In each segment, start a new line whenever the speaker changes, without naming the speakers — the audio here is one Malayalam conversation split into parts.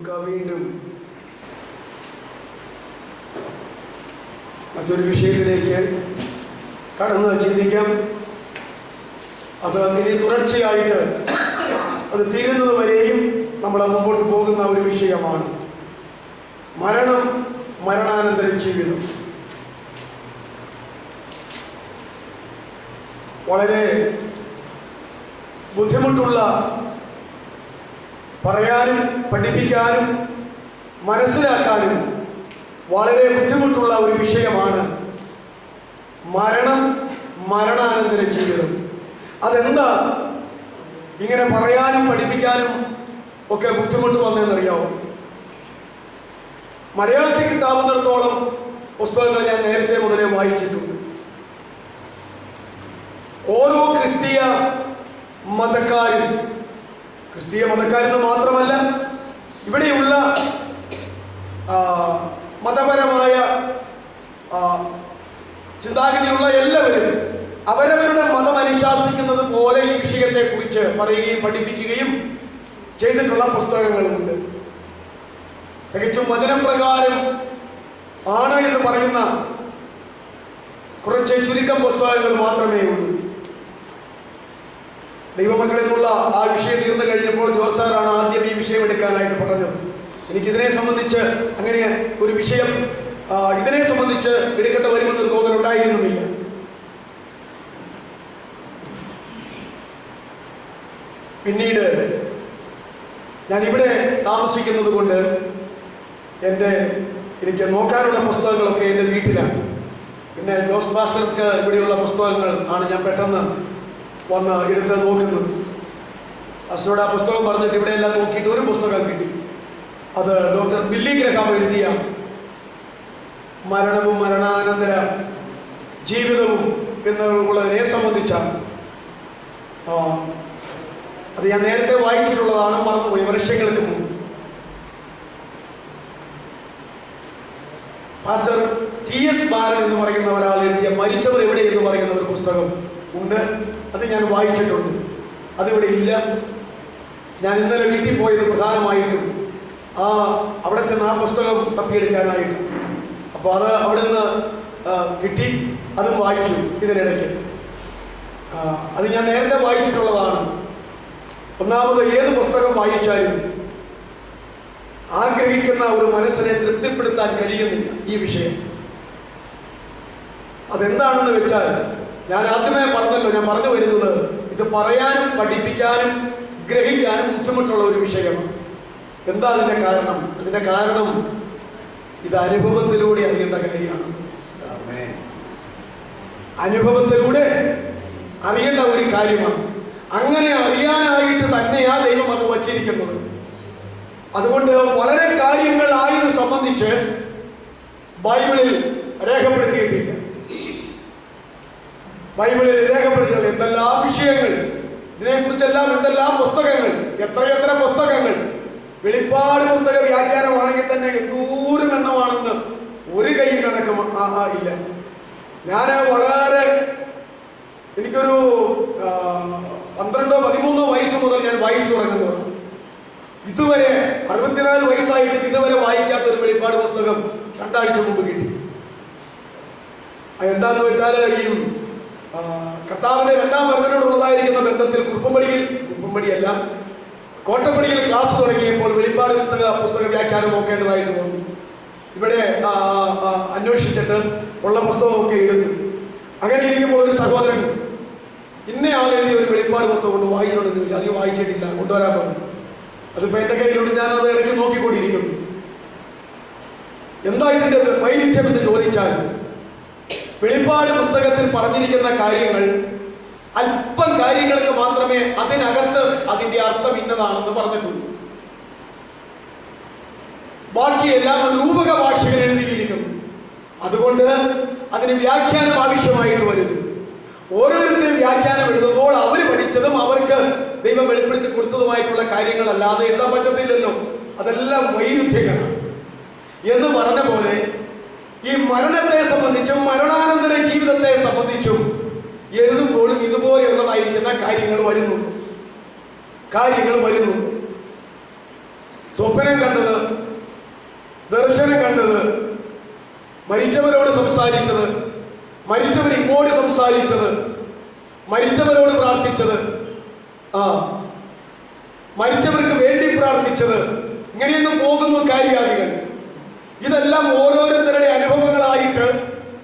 നമുക്ക് വീണ്ടും മറ്റൊരു വിഷയത്തിലേക്ക് കടന്ന് ചിന്തിക്കാം. അത് ഇനി തുടർച്ചയായിട്ട് അത് തീരുന്നത് വരെയും നമ്മൾ മുമ്പോട്ട് പോകുന്ന ഒരു വിഷയമാണ് മരണം, മരണാനന്തര ജീവിതം. വളരെ ബുദ്ധിമുട്ടുള്ള, പറയാനും പഠിപ്പിക്കാനും മനസ്സിലാക്കാനും വളരെ ബുദ്ധിമുട്ടുള്ള ഒരു വിഷയമാണ് മരണം, മരണാനന്തര ജീവിതം. അതെന്താ ഇങ്ങനെ പറയാനും പഠിപ്പിക്കാനും ഒക്കെ ബുദ്ധിമുട്ട് വന്നതെന്നറിയാവോ? മലയാളത്തിൽ കിട്ടാവുന്നിടത്തോളം പുസ്തകങ്ങൾ ഞാൻ നേരത്തെ മുതലേ വായിച്ചിട്ടുണ്ട്. ഓരോ ക്രിസ്തീയ മതക്കാരെന്ന് മാത്രമല്ല, ഇവിടെയുള്ള മതപരമായ ചിന്താഗതിയുള്ള എല്ലാവരും അവരവരുടെ മതം അനുശാസിക്കുന്നത് പോലെ ഈ വിഷയത്തെ കുറിച്ച് പറയുകയും പഠിപ്പിക്കുകയും ചെയ്തിട്ടുള്ള പുസ്തകങ്ങളുമുണ്ട്. തികച്ചും വചനപ്രകാരം ആണ് എന്ന് പറയുന്ന കുറച്ച് ചുരുക്കം പുസ്തകങ്ങൾ മാത്രമേ ഉള്ളൂ. ദൈവമക്കളിൽ നിന്നുള്ള ആ വിഷയം തീർന്നു കഴിഞ്ഞപ്പോൾ ജോസ് സാറാണ് ആദ്യം ഈ വിഷയം എടുക്കാനായിട്ട് പറഞ്ഞത്. എനിക്കിതിനെ സംബന്ധിച്ച് അങ്ങനെ ഒരു വിഷയം ഇതിനെ സംബന്ധിച്ച് എടുക്കേണ്ട വരുമെന്നൊരു തോന്നലുണ്ടായിരുന്നുമില്ല. പിന്നീട് ഞാൻ ഇവിടെ താമസിക്കുന്നത് കൊണ്ട് എനിക്ക് നോക്കാനുള്ള പുസ്തകങ്ങളൊക്കെ എൻ്റെ വീട്ടിലാണ്. പിന്നെ ജോസ് മാസ്റ്റർക്ക് ഇവിടെയുള്ള പുസ്തകങ്ങൾ ആണ് ഞാൻ പെട്ടെന്ന് വന്ന് എടുത്ത് നോക്കുന്നത്. അച്ഛനോട് ആ പുസ്തകം പറഞ്ഞിട്ട് ഇവിടെ എല്ലാം നോക്കിയിട്ട് ഒരു പുസ്തകം കിട്ടി. അത് ഡോക്ടർ ബില്ലി ഗ്രഹാം എഴുതിയ മരണവും മരണാനന്തര ജീവിതവും എന്നുള്ളതിനെ സംബന്ധിച്ചാണ്. അത് ഞാൻ നേരത്തെ വായിച്ചിട്ടുള്ളതാണ്, മറന്നുപോയി, വർഷങ്ങൾക്ക് മുമ്പ്. പാസ്റ്റർ TS ബാലൻ എന്ന് പറയുന്ന ഒരാൾ എഴുതിയ മരിച്ചവർ എവിടെ എന്ന് പറയുന്ന ഒരു പുസ്തകം ഉണ്ട്. അത് ഞാൻ വായിച്ചിട്ടുണ്ട്. അതിവിടെ ഇല്ല. ഞാൻ ഇന്നലെ വീട്ടിൽ പോയത് പ്രധാനമായിട്ടും അവിടെ ചെന്ന് ആ പുസ്തകം തപ്പിയെടുക്കാനായിട്ട്. അപ്പോൾ അത് അവിടെ നിന്ന് കിട്ടി, അതും വായിച്ചു ഇതിനിടയ്ക്ക്. അത് ഞാൻ നേരത്തെ വായിച്ചിട്ടുള്ളതാണ്. ഒന്നാമത്, ഏത് പുസ്തകം വായിച്ചാലും ആഗ്രഹിക്കുന്ന ഒരു മനസ്സിനെ തൃപ്തിപ്പെടുത്താൻ കഴിയുന്നില്ല ഈ വിഷയം. അതെന്താണെന്ന് വെച്ചാൽ, ഞാൻ ആദ്യമേ പറഞ്ഞല്ലോ, ഞാൻ പറഞ്ഞു വരുന്നത് ഇത് പറയാനും പഠിപ്പിക്കാനും ഗ്രഹിക്കാനും ബുദ്ധിമുട്ടുള്ള ഒരു വിഷയമാണ്. എന്താ അതിൻ്റെ കാരണം? അതിൻ്റെ കാരണം ഇത് അനുഭവത്തിലൂടെ അറിയേണ്ട കാര്യമാണ്. അനുഭവത്തിലൂടെ അറിയേണ്ട ഒരു കാര്യമാണ്. അങ്ങനെ അറിയാനായിട്ട് തന്നെയാ ദൈവം അത് വച്ചിരിക്കുന്നത്. അതുകൊണ്ട് വളരെ കാര്യങ്ങൾ ആയത് സംബന്ധിച്ച് ബൈബിളിൽ രേഖപ്പെടുത്തിയിട്ടില്ല. ബൈബിളിൽ രേഖപ്പെടുത്തിയില്ല എന്തെല്ലാം വിഷയങ്ങൾ, ഇതിനെക്കുറിച്ചെല്ലാം എന്തെല്ലാം പുസ്തകങ്ങൾ, എത്രയെത്ര പുസ്തകങ്ങൾ. വെളിപ്പാട് പുസ്തക വ്യാഖ്യാനമാണെങ്കിൽ തന്നെ എന്തോരം എണ്ണമാണെന്ന് ഒരു കൈ കണക്കം ഇല്ല. ഞാൻ എനിക്കൊരു 12-13 വയസ്സ് മുതൽ ഞാൻ വായിച്ചു തുടങ്ങുന്നതാണ്. ഇതുവരെ 64 വയസ്സായിട്ടും ഇതുവരെ വായിക്കാത്ത ഒരു വെളിപ്പാട് പുസ്തകം 2 ആഴ്ച മുമ്പ് കിട്ടി. അതെന്താന്ന് വെച്ചാൽ, ഈ കർത്താവിന്റെ 2ാം വരവിനോടുള്ളതായിരിക്കുന്ന ബന്ധത്തിൽ കുറുപ്പമ്പടിയല്ല, കോട്ടപ്പടിയിൽ ക്ലാസ് തുടങ്ങിയപ്പോൾ വെളിപ്പാട് പുസ്തക വ്യാഖ്യാനം നോക്കേണ്ടതായിട്ട് വന്നു. ഇവിടെ അന്വേഷിച്ചിട്ട് ഉള്ള പുസ്തകമൊക്കെ എടുത്തു. അങ്ങനെ ഇരിക്കുമ്പോൾ ഒരു സഹോദരൻ ഇന്നയാൾ എഴുതിയ ഒരു വെളിപ്പാട് പുസ്തകം കൊണ്ട് വായിച്ചിട്ടുണ്ടെന്ന് ചോദിച്ചാൽ, അധികം വായിച്ചിട്ടില്ല, കൊണ്ടുവരാൻ പറഞ്ഞു. അതിപ്പോൾ എൻ്റെ കയ്യിലുണ്ട്, ഞാനത് ഇടയ്ക്ക് നോക്കിക്കൊണ്ടിരിക്കുന്നു. എന്താ ഇതിൻ്റെ വൈരുദ്ധ്യം എന്ന് ചോദിച്ചാൽ, വെളിപ്പാട് പുസ്തകത്തിൽ പറഞ്ഞിരിക്കുന്ന കാര്യങ്ങൾ അല്പം കാര്യങ്ങൾക്ക് മാത്രമേ അതിനകത്ത് അതിൻ്റെ അർത്ഥം ഇന്നതാണെന്ന് പറഞ്ഞിട്ടുള്ളൂ. ബാക്കിയെല്ലാം രൂപക ഭാഷകൾ എഴുതിയിരിക്കുന്നു. അതുകൊണ്ട് അതിന് വ്യാഖ്യാനം ആവശ്യമായിട്ട് വരുന്നു. ഓരോരുത്തരും വ്യാഖ്യാനം എഴുതുമ്പോൾ അവർ പഠിച്ചതും അവർക്ക് ദൈവം വെളിപ്പെടുത്തി കൊടുത്തതുമായിട്ടുള്ള കാര്യങ്ങളല്ലാതെ എഴുതാൻ പറ്റത്തില്ലല്ലോ. അതെല്ലാം വൈരുദ്ധ്യങ്ങളാണ്. എന്ന് പറഞ്ഞ പോലെ ഈ മരണത്തെ സംബന്ധിച്ചും മരണാനന്തര ജീവിതത്തെ സംബന്ധിച്ചും എഴുതുമ്പോഴും ഇതുപോലെയുള്ളതായിരിക്കുന്ന കാര്യങ്ങൾ വരുന്നുണ്ട്. സ്വപ്നം കണ്ടത് ഇങ്ങോട്ട് സംസാരിച്ചത്, മരിച്ചവരോട് പ്രാർത്ഥിച്ചത്, മരിച്ചവർക്ക് വേണ്ടി പ്രാർത്ഥിച്ചത്, ഇങ്ങനെയൊന്നും പോകുന്നു കാര്യാദികൾ. ഇതെല്ലാം ഓരോരുത്തരുടെ അനുഭവങ്ങളായിട്ട്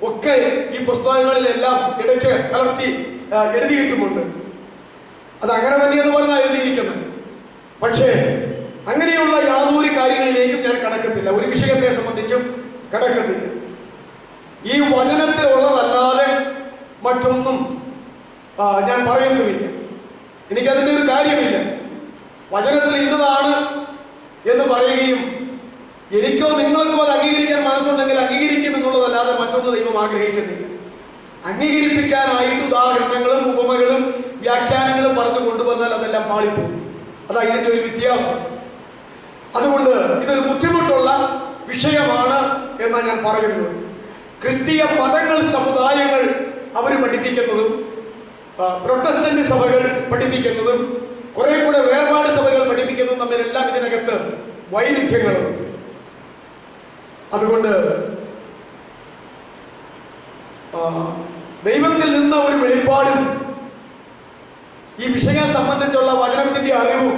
ഒക്കെ ഈ പുസ്തകങ്ങളിലെല്ലാം ഇടയ്ക്ക് കലർത്തി എഴുതിയിട്ടുമുണ്ട്. അത് അങ്ങനെ തന്നെയെന്ന് പറഞ്ഞാൽ എഴുതിയിരിക്കുന്നത്. പക്ഷേ അങ്ങനെയുള്ള യാതൊരു കാര്യങ്ങളിലേക്കും ഞാൻ കടക്കത്തില്ല, ഒരു വിഷയത്തെ സംബന്ധിച്ചും കടക്കത്തില്ല. ഈ വചനത്തിലുള്ളതല്ലാതെ മറ്റൊന്നും ഞാൻ പറയുന്നുമില്ല. എനിക്കതിൻ്റെ ഒരു കാര്യമില്ല. വചനത്തിൽ ഇന്നതാണ് എന്ന് പറയുകയും എനിക്കോ നിങ്ങൾക്കോ അത് അംഗീകരിക്കാൻ മനസ്സുണ്ടെങ്കിൽ അംഗീകരിക്കും എന്നുള്ളതല്ലാതെ മറ്റൊന്ന് ദൈവം ആഗ്രഹിക്കുന്നില്ല. അംഗീകരിപ്പിക്കാനായിട്ട് ഉദാഹരണങ്ങളും ഉപമകളും വ്യാഖ്യാനങ്ങളും പറഞ്ഞു കൊണ്ടുവന്നാൽ അതെല്ലാം പാളിപ്പോകും. അതാ ഇതിൻ്റെ ഒരു വ്യത്യാസം. അതുകൊണ്ട് ഇതൊരു ബുദ്ധിമുട്ടുള്ള വിഷയമാണ് എന്നാണ് ഞാൻ പറയുന്നത്. ക്രിസ്തീയ മതങ്ങൾ, സമുദായങ്ങൾ അവർ പഠിപ്പിക്കുന്നതും പ്രൊട്ടസ്റ്റന്റ് സഭകൾ പഠിപ്പിക്കുന്നതും കുറെ കൂടെ വേർപാട് സഭകൾ പഠിപ്പിക്കുന്നതും തമ്മിലെല്ലാം ഇതിനകത്ത് വൈരുദ്ധ്യങ്ങളുണ്ട്. അതുകൊണ്ട് ദൈവത്തിൽ നിന്ന് ഒരു വെളിപ്പാടും ഈ വിഷയം സംബന്ധിച്ചുള്ള വചനത്തിന്റെ അറിവും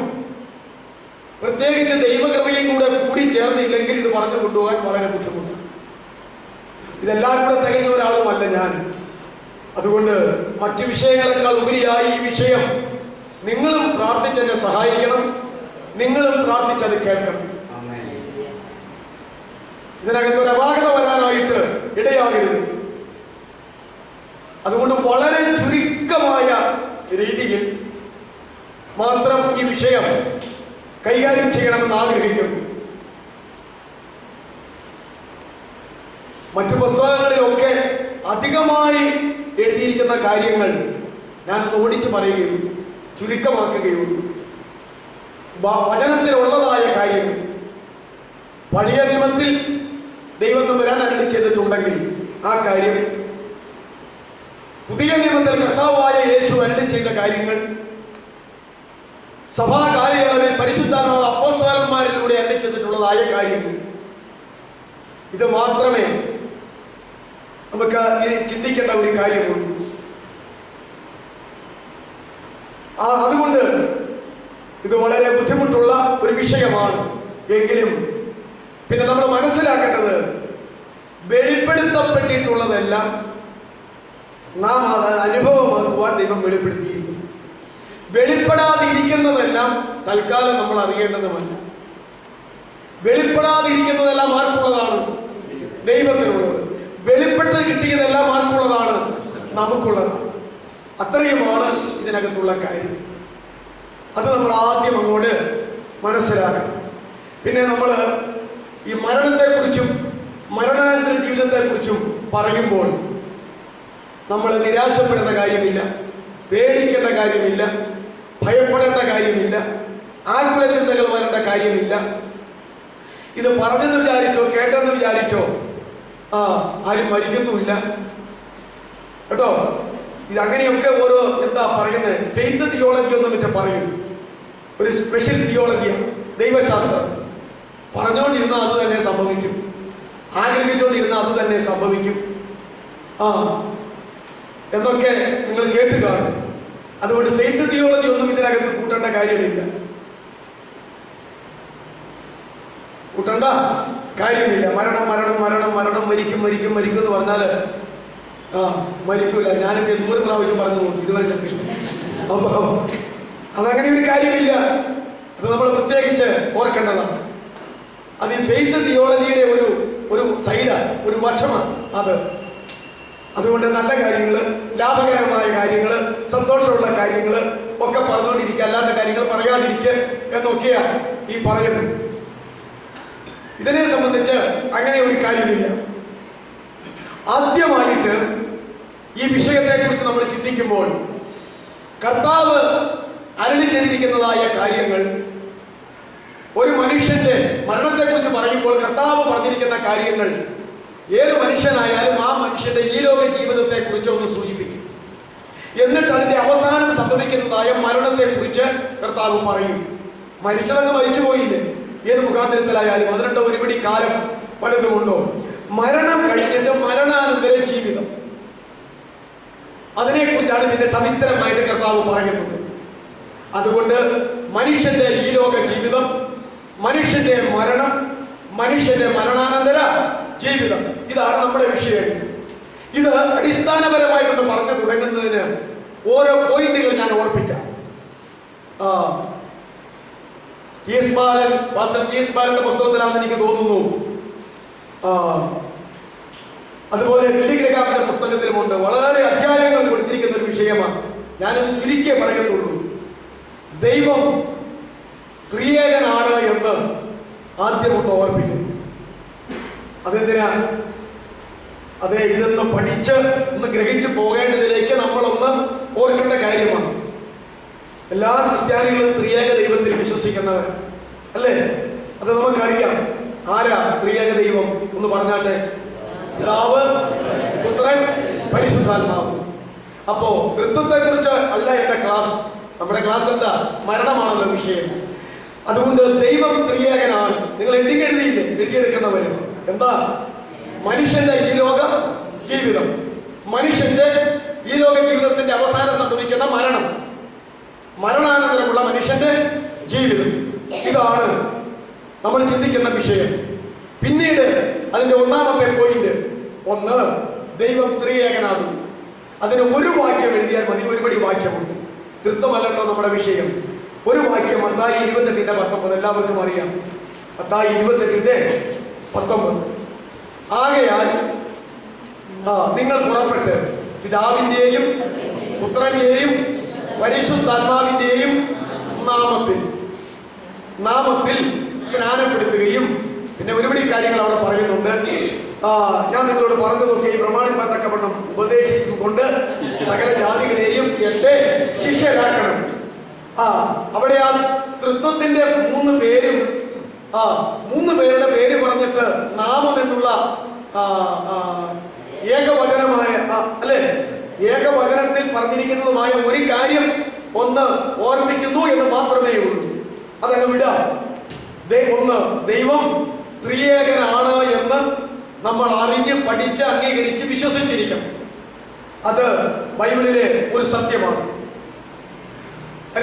പ്രത്യേകിച്ച് ദൈവകൃപയും കൂടി ചേർന്നില്ലെങ്കിൽ ഇത് പറഞ്ഞു കൊണ്ടുപോകാൻ വളരെ ബുദ്ധിമുട്ടാണ്. ഇതെല്ലാം കൂടെ തികഞ്ഞ ഒരാളുമല്ല ഞാൻ. അതുകൊണ്ട് മറ്റു വിഷയങ്ങളെക്കാൾ ഉപരിയായി ഈ വിഷയം നിങ്ങളും പ്രാർത്ഥിച്ചെന്നെ സഹായിക്കണം, നിങ്ങളും പ്രാർത്ഥിച്ചത് കേൾക്കണം. ഇതിനകത്ത് ഒരു അപാകത വരാനായിട്ട് ഇടയാകരുത്. അതുകൊണ്ട് വളരെ ചുരുക്കമായ രീതിയിൽ മാത്രം ഈ വിഷയം കൈകാര്യം ചെയ്യണമെന്ന് ആഗ്രഹിക്കുന്നു. മറ്റു പുസ്തകങ്ങളിലൊക്കെ അധികമായി എഴുതിയിരിക്കുന്ന കാര്യങ്ങൾ ഞാനൊന്ന് ഓടിച്ചു പറയുകയുള്ളൂ, ചുരുക്കമാക്കുകയുള്ളൂ. വചനത്തിലുള്ളതായ കാര്യങ്ങൾ പഴയ നിയമത്തിൽ ദൈവം തമ്പുരാൻ അരുളി ചെയ്തിട്ടുണ്ടെങ്കിൽ ആ കാര്യം, പുതിയ നിയമത്തിൽ കർത്താവായ യേശു അരുളി ചെയ്ത കാര്യങ്ങൾ, സഭാ കാലയളവിൽ പരിശുദ്ധാത്മാവ് അപ്പോസ്തലന്മാരിലൂടെ അരുളി ചെയ്തിട്ടുള്ളതായ കാര്യങ്ങൾ, ഇത് മാത്രമേ നമുക്ക് ചിന്തിക്കേണ്ട ഒരു കാര്യമുള്ളൂ. അതുകൊണ്ട് ഇത് വളരെ ബുദ്ധിമുട്ടുള്ള ഒരു വിഷയമാണ്. എങ്കിലും പിന്നെ നമ്മൾ മനസ്സിലാക്കേണ്ടത്, വെളിപ്പെടുത്തപ്പെട്ടിട്ടുള്ളതെല്ലാം നാം അത് അനുഭവമാക്കുവാൻ ദൈവം വെളിപ്പെടുത്തിയിരിക്കുന്നു. വെളിപ്പെടാതിരിക്കുന്നതെല്ലാം തൽക്കാലം നമ്മൾ അറിയേണ്ടതുമല്ല. വെളിപ്പെടാതിരിക്കുന്നതെല്ലാം ആർക്കുള്ളതാണ്? ദൈവത്തിനുള്ളത്. വെളിപ്പെട്ട് കിട്ടിയതെല്ലാം ആർക്കുള്ളതാണ്? നമുക്കുള്ളതാണ്. അത്രയുമാണ് ഇതിനകത്തുള്ള കാര്യം. അത് നമ്മൾ ആദ്യം അങ്ങോട്ട് മനസ്സിലാക്കണം. പിന്നെ നമ്മൾ ഈ മരണത്തെക്കുറിച്ചും മരണാനന്തര ജീവിതത്തെക്കുറിച്ചും പറയുമ്പോൾ നമ്മൾ നിരാശപ്പെടേണ്ട കാര്യമില്ല, പേടിക്കേണ്ട കാര്യമില്ല, ഭയപ്പെടേണ്ട കാര്യമില്ല, ആകുല ചിന്തകൾ വരേണ്ട കാര്യമില്ല. ഇത് പറഞ്ഞെന്ന് വിചാരിച്ചോ കേട്ടെന്ന് വിചാരിച്ചോ ആരും മരിക്കത്തുമില്ല കേട്ടോ. ഇത് അങ്ങനെയൊക്കെ ഓരോ എന്താ പറയുന്നത്, ഫെയ്ത്ത് തിയോളജി ഒന്നും മറ്റേ പറയും, ഒരു സ്പെഷ്യൽ തിയോളജിയാണ് ദൈവശാസ്ത്രം. പറഞ്ഞുകൊണ്ടിരുന്നാൽ അത് തന്നെ സംഭവിക്കും, ആഗ്രഹിച്ചുകൊണ്ടിരുന്നാൽ അത് തന്നെ സംഭവിക്കും. എന്നൊക്കെ നിങ്ങൾ കേട്ട് കാണും. അതുകൊണ്ട് ഫെയ്ത്ത് തിയോളജി ഒന്നും ഇതിനകത്ത് കൂട്ടേണ്ട കാര്യമില്ല, കൂട്ടേണ്ട കാര്യമില്ല. മരണം മരണം മരണം മരണം, മരിക്കും മരിക്കും മരിക്കും എന്ന് പറഞ്ഞാൽ മരിക്കൂല. ഞാനിപ്പോൾ 100 പ്രാവശ്യം പറഞ്ഞു നോക്കി, ഇതുവരെ സത്യം. അപ്പൊ അതങ്ങനെ ഒരു കാര്യമില്ല. അത് നമ്മൾ പ്രത്യേകിച്ച് ഓർക്കേണ്ടതാണ്. അത് ഈ ഫെയ്ത്ത് തിയോളജിയുടെ ഒരു സൈഡാണ്, ഒരു വശമാണ് അത്. അതുകൊണ്ട് നല്ല കാര്യങ്ങൾ, ലാഭകരമായ കാര്യങ്ങൾ, സന്തോഷമുള്ള കാര്യങ്ങൾ ഒക്കെ പറഞ്ഞുകൊണ്ടിരിക്കുക, അല്ലാത്ത കാര്യങ്ങൾ പറയാതിരിക്കുക എന്നൊക്കെയാണ് ഈ പറയുന്നത്. ഇതിനെ സംബന്ധിച്ച് അങ്ങനെ ഒരു കാര്യമില്ല. ആദ്യമായിട്ട് ഈ വിഷയത്തെക്കുറിച്ച് നമ്മൾ ചിന്തിക്കുമ്പോൾ കർത്താവ് അരുളി ചെയ്തിരിക്കുന്നതായ കാര്യങ്ങൾ, ഒരു മനുഷ്യന്റെ മരണത്തെക്കുറിച്ച് പറയുമ്പോൾ കർത്താവ് പറഞ്ഞിരിക്കുന്ന കാര്യങ്ങൾ ഏത് മനുഷ്യനായാലും ആ മനുഷ്യന്റെ ഈ ലോക ജീവിതത്തെ കുറിച്ച് ഒന്ന് സൂചിപ്പിക്കും. എന്നിട്ട് അതിന്റെ അവസാനം സംഭവിക്കുന്നതായ മരണത്തെക്കുറിച്ച് കർത്താവ് പറയും. മരിച്ചതങ്ങ് മരിച്ചുപോയില്ലേ, ഏത് മുഖാന്തരത്തിലായാലും അതിനുണ്ടോ ഒരുപിടി കാലം പലതുമുണ്ടോ? മരണം കഴിഞ്ഞിട്ട് മരണാനന്തര ജീവിതം, അതിനെക്കുറിച്ചാണ് പിന്നെ സവിസ്തരമായിട്ട് കർത്താവ് പറയുന്നത്. അതുകൊണ്ട് മനുഷ്യന്റെ ഈ ലോക ജീവിതം, മനുഷ്യന്റെ മരണം, മനുഷ്യന്റെ മരണാനന്തര ജീവിതം, ഇതാണ് നമ്മുടെ വിഷയം. ഇത് അടിസ്ഥാനപരമായിട്ടൊന്ന് പറഞ്ഞു തുടങ്ങുന്നതിന് ഓരോ പോയിന്റുകൾ ഞാൻ ഓർപ്പിക്കാം. പാസ്റ്റർ ടി എസ് ബാലന്റെ പുസ്തകത്തിലാണെന്ന് എനിക്ക് തോന്നുന്നു. അതുപോലെ ബില്ലി ഗ്രഹാമിന്റെ പുസ്തകത്തിലുമുണ്ട്. വളരെ അധ്യായങ്ങൾ കൊടുത്തിരിക്കുന്ന ഒരു വിഷയമാണ്. ഞാനത് ചുരുക്കിയേ പറയത്തുള്ളൂ. ദൈവം ത്രിയേകനാണ് എന്ന് ആദ്യം ഒന്ന് ഓർപ്പിക്കുന്നു. അതെന്തിനാ? അതെ, ഇതൊന്ന് പഠിച്ച് ഒന്ന് ഗ്രഹിച്ചു പോകേണ്ടതിലേക്ക് നമ്മളൊന്ന് ഓർക്കേണ്ട കാര്യമാണ്. എല്ലാ ക്രിസ്ത്യാനികളും ത്രിയേക ദൈവത്തിൽ വിശ്വസിക്കുന്നവർ അല്ലേ? അത് നമുക്കറിയാം. ആരാ ത്രിയേക ദൈവം എന്ന് പറഞ്ഞാട്ടെ? പിതാവ്, പുത്രൻ, പരിശുദ്ധാത്മാവ്. അപ്പോ തൃത്വത്തെ കുറിച്ച് അല്ല എന്റെ ക്ലാസ്. നമ്മുടെ ക്ലാസ് എന്താ? മരണമാണല്ലോ വിഷയം. അതുകൊണ്ട് ദൈവം ത്രിയേകനാണ്. നിങ്ങൾ എഡിങ് എഴുതിയില്ലേ? എഴുതിയെടുക്കുന്നവരും എന്താ? മനുഷ്യന്റെ ഈ ലോക ജീവിതം, മനുഷ്യന്റെ ഈ ലോക ജീവിതത്തിന്റെ അവസാനം സംഭവിക്കുന്ന മരണം, മരണാനന്തരമുള്ള മനുഷ്യന്റെ ജീവിതം, ഇതാണ് നമ്മൾ ചിന്തിക്കുന്ന വിഷയം. പിന്നീട് അതിന്റെ ഒന്നാമത്തെ പോയിന്റ്, ഒന്ന്, ദൈവം ത്രിയേകനാകും. അതിന് ഒരു വാക്യം എഴുതിയാൽ മതി. ഒരുപടി വാക്യമുണ്ട്. തൃത്വമല്ലോ നമ്മുടെ വിഷയം. ഒരു വാക്യം മത്തായി 28:19 എല്ലാവർക്കും അറിയാം. മത്തായി 28:19. ആകയാൽ നിങ്ങൾ പുറപ്പെട്ട് പിതാവിന്റെയും പുത്രന്റെയും പരിശുദ്ധാത്മാവിന്റെയും നാമത്തിൽ സ്നാനപ്പെടുത്തുകയും, പിന്നെ ഒരുപടി കാര്യങ്ങൾ അവിടെ പറയുന്നുണ്ട്. ഞാൻ നിങ്ങളോട് പറഞ്ഞതൊക്കെ ഈ പ്രമാണിപ്പാത്തക്കവണ്ണം ഉപദേശിച്ചുകൊണ്ട് സകല ജാതികളെയും എന്റെ ശിഷ്യരാക്കണം. അവിടെ ആ തൃത്വത്തിന്റെ മൂന്ന് പേരുടെ പേര് പറഞ്ഞിട്ട് നാമം എന്നുള്ള ഏകവചനമായ അല്ലെ, ഏകവചനത്തിൽ പറഞ്ഞിരിക്കുന്നതുമായ ഒരു കാര്യം ഒന്ന് ഓർമ്മിക്കുന്നു എന്ന് മാത്രമേ ഉള്ളൂ. അതങ്ങ് വിടാം. ഒന്ന്, ദൈവം ത്രിയേകനാണ് എന്ന് നമ്മൾ അറിഞ്ഞ് പഠിച്ച് അംഗീകരിച്ച് വിശ്വസിച്ചിരിക്കണം. അത് ബൈബിളിലെ ഒരു സത്യമാണ്.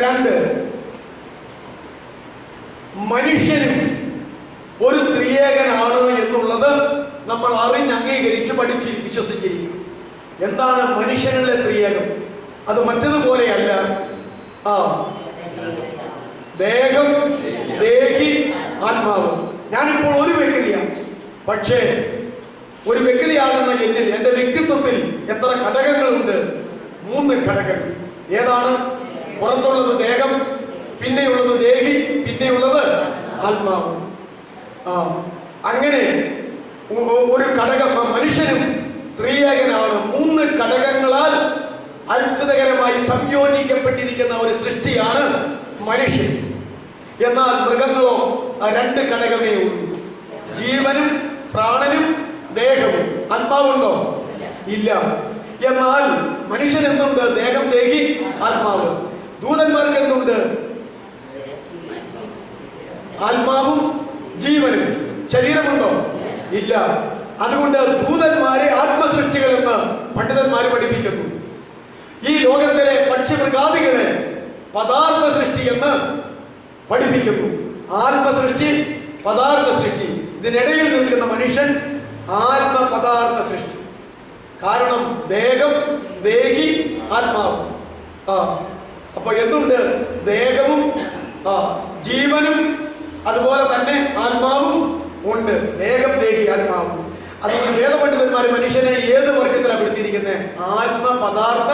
രണ്ട്, മനുഷ്യനും ഒരു ത്രിയേകനാണ് എന്നുള്ളത് നമ്മൾ അറിഞ്ഞ് അംഗീകരിച്ച് പഠിച്ച് വിശ്വസിച്ചിരിക്കണം. എന്താണ് മനുഷ്യനുള്ള ത്രിയേകം? അത് മറ്റതുപോലെയല്ല. ദേഹം, ദേഹി, ആത്മാവ്. ഞാനിപ്പോൾ ഒരു വ്യക്തിയാണ്. പക്ഷേ ഒരു വ്യക്തിയാകുന്ന എന്നിൽ, എന്റെ വ്യക്തിത്വത്തിൽ എത്ര ഘടകങ്ങളുണ്ട്? 3 ഘടകങ്ങൾ. ഏതാണ്? പുറത്തുള്ളത് ദേഹം, പിന്നെയുള്ളത് ദേഹി, പിന്നെയുള്ളത് ആത്മാവ്. അങ്ങനെ ഒരു ഘടകം. മനുഷ്യനും ത്രിയേകനാണ്. 3 ഘടകങ്ങളാൽ അത്ഭുതകരമായി സംയോജിക്കപ്പെട്ടിരിക്കുന്ന ഒരു സൃഷ്ടിയാണ് മനുഷ്യൻ. എന്നാൽ മൃഗങ്ങളോ 2 ഘടകമേ ഉള്ളൂ. ജീവനും പ്രാണനും ദേഹവും. ആത്മാവുണ്ടോ? ഇല്ല. എന്നാൽ മനുഷ്യൻ എന്തുണ്ട്? ദേഹം, ദേഹി, ആത്മാവ്. ദൂതന്മാർക്ക് എന്തുണ്ട്? ആത്മാവും ജീവനും. ശരീരമുണ്ടോ? ഇല്ല. അതുകൊണ്ട് ദൂതന്മാരെ ആത്മസൃഷ്ടികൾ എന്ന് പണ്ഡിതന്മാർ പഠിപ്പിക്കുന്നു. ഈ ലോകത്തിലെ പക്ഷിമൃഗാദികളെ പദാർത്ഥ സൃഷ്ടി എന്ന് പഠിപ്പിക്കുന്നു. ആത്മസൃഷ്ടി, പദാർത്ഥ സൃഷ്ടി. ഇതിനിടയിൽ നിൽക്കുന്ന മനുഷ്യൻ ആത്മപദാർത്ഥ സൃഷ്ടി. കാരണം ദേഹം, ദേഹി, ആത്മാവ്. അപ്പൊ എന്തുണ്ട്? ദേഹവും ജീവനും അതുപോലെ തന്നെ ആത്മാവും ഉണ്ട്. ദേഹം, ദേഹി, ആത്മാവും. അതുകൊണ്ട് വേദപണ്ഡിതന്മാർ മനുഷ്യനെ ഏത് വർഗത്തിലാണ് പെടുത്തിയിരിക്കുന്നത്? ആത്മപദാർത്ഥ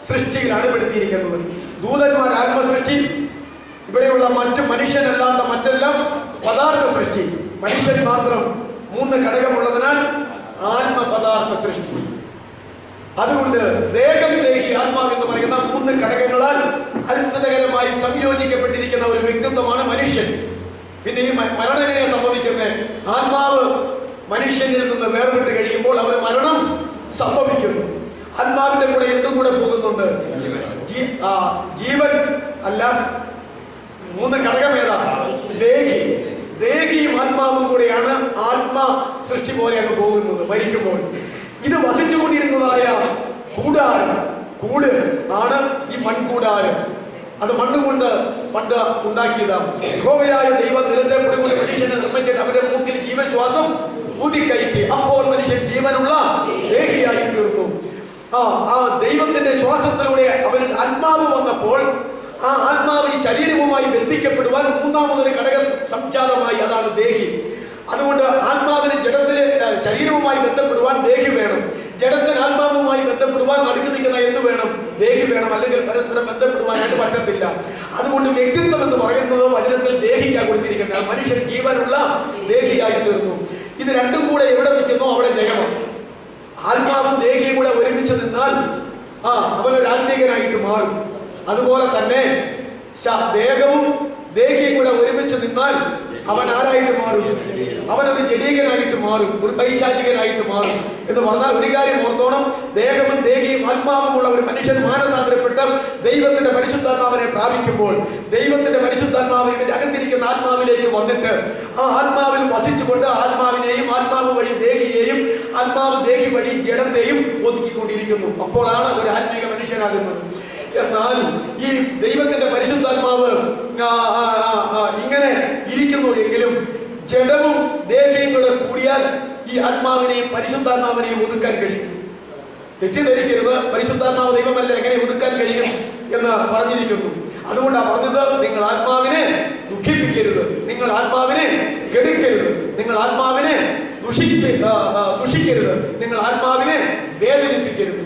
സൃഷ്ടിയിലാണ് പെടുത്തിയിരിക്കുന്നത്. ദൂതന്മാർ ആത്മസൃഷ്ടി, ഇവിടെയുള്ള മറ്റ് മനുഷ്യനല്ലാത്ത മറ്റെല്ലാം പദാർത്ഥ സൃഷ്ടി. മനുഷ്യൻ മാത്രം 3 ഘടകമുള്ളതിനാൽ ആത്മപദാർത്ഥ സൃഷ്ടി. അതുകൊണ്ട് ദേഹം, ദേഹി, ആത്മാവ് എന്ന് പറയുന്ന 3 ഘടകങ്ങളാൽ അത്ഭുതകരമായി സംയോജിക്കപ്പെട്ടിരിക്കുന്ന ഒരു വ്യക്തിത്വമാണ് മനുഷ്യൻ. പിന്നെ ഈ മരണം എങ്ങനെയാ സംഭവിക്കുന്നത്? ആത്മാവ് മനുഷ്യനിൽ നിന്ന് വേർപെട്ട് കഴിയുമ്പോൾ അവന് മരണം സംഭവിക്കുന്നു. ആത്മാവിന്റെ കൂടെ എന്തും കൂടെ പോകുന്നുണ്ട്? ജീവൻ അല്ല. 3 ഘടകം ഏതാ? ദേഹി. ദേഹിയും ആത്മാവും കൂടെയാണ് ആത്മാ സൃഷ്ടി പോലെ അങ്ങ് പോകുന്നത് മരിക്കുമ്പോൾ. ഇത് വസിച്ചുകൊണ്ടിരുന്നതായ കൂടാരം, കൂട് ആണ് ഈ മൺകൂടാരം. അത് മണ്ണുകൊണ്ട് പണ്ട് ഉണ്ടാക്കിയതാണ്. യഹോവയായ ദൈവം നിലത്തെ പൊടികൊണ്ട് മനുഷ്യനെ നിർമ്മിച്ചിട്ട് അവരുടെ മൂക്കിൽ ജീവശ്വാസം ഊതിക്കയറ്റി. അപ്പോൾ മനുഷ്യൻ ജീവനുള്ള ദേഹിയായി തീർന്നു. ആ ദൈവത്തിന്റെ ശ്വാസത്തിലൂടെ അവന് ആത്മാവ് വന്നപ്പോൾ ആ ആത്മാവ് ഈ ശരീരവുമായി ബന്ധിക്കപ്പെടുവാൻ മൂന്നാമതൊരു ഘടകം സംജാതമായി, അതാണ് ദേഹി. അതുകൊണ്ട് ആത്മാവിന് ജഡത്തിലെ ശരീരവുമായി ബന്ധപ്പെടുവാൻ ദേഹി വേണം. ജഡത്തിന് ആത്മാവുമായി ബന്ധപ്പെടുവാൻ നടുക്ക് നിൽക്കുന്ന എന്ത് വേണം? ദേഹി വേണം. അല്ലെങ്കിൽ പരസ്പരം ബന്ധപ്പെടുവാനായിട്ട് പറ്റത്തില്ല. അതുകൊണ്ട് വ്യക്തിത്വം എന്ന് പറയുന്നത് വചനത്തിൽ ദേഹിക്കാ കൊടുത്തിരിക്കുന്നത്. മനുഷ്യൻ ജീവനുള്ള ദേഹിയായി തീർന്നു. ഇത് രണ്ടും കൂടെ എവിടെ നിൽക്കുന്നു അവിടെ ജയമാണ്. ആത്മാവും ദേഹിയും കൂടെ ഒരുമിച്ച് നിന്നാൽ അവനൊരു ആത്മീകനായിട്ട് മാറും. അതുപോലെ തന്നെ ദേഹവും ദേഹിയും കൂടെ ഒരുമിച്ച് നിന്നാൽ അവൻ ആരായിട്ട് മാറും? അവനൊരു ജഡീകനായിട്ട് മാറും, ഒരു പൈശാചികനായിട്ട് മാറും. എന്ന് പറഞ്ഞാൽ ഒരു കാര്യം ഓർത്തോണം, ദേഹവും ദേഹിയും ആത്മാവുമുള്ള ഒരു മനുഷ്യൻ മാനസാന്തരപ്പെട്ട് ദൈവത്തിന്റെ പരിശുദ്ധാത്മാവിനെ പ്രാപിക്കുമ്പോൾ ദൈവത്തിന്റെ പരിശുദ്ധാത്മാവ് ഇവന്റെ അകത്തിരിക്കുന്ന ആത്മാവിലേക്ക് വന്നിട്ട് ആ ആത്മാവിൽ വസിച്ചുകൊണ്ട് ആത്മാവിനെയും ആത്മാവ് വഴി ദേഹിയെയും ആത്മാവ് ദേഹി വഴി ജഡത്തെയും ഒതുക്കിക്കൊണ്ടിരിക്കുന്നു. അപ്പോഴാണ് ഒരു ആത്മീക മനുഷ്യനാകുന്നത്. എന്നാൽ ഈ ദൈവത്തിന്റെ പരിശുദ്ധാത്മാവ് ഇങ്ങനെ ഇരിക്കുന്നു എങ്കിലും ജഡവും ദേഹിയും കൂടെ കൂടിയാൽ ഈ ആത്മാവിനെയും പരിശുദ്ധാത്മാവിനെയും ഒതുക്കാൻ കഴിയും. തെറ്റിദ്ധരിക്കരുത്, പരിശുദ്ധാത്മാവ് ദൈവമല്ല, എങ്ങനെ ഒതുക്കാൻ കഴിയും എന്ന് പറഞ്ഞിരിക്കുന്നു. അതുകൊണ്ടാണ് പറഞ്ഞത്, നിങ്ങൾ ആത്മാവിനെ ദുഃഖിപ്പിക്കരുത്, നിങ്ങൾ ആത്മാവിനെ കെടുക്കരുത്, നിങ്ങൾ ആത്മാവിനെ ദുഷിക്കരുത്, നിങ്ങൾ ആത്മാവിനെ വേദനിപ്പിക്കരുത്.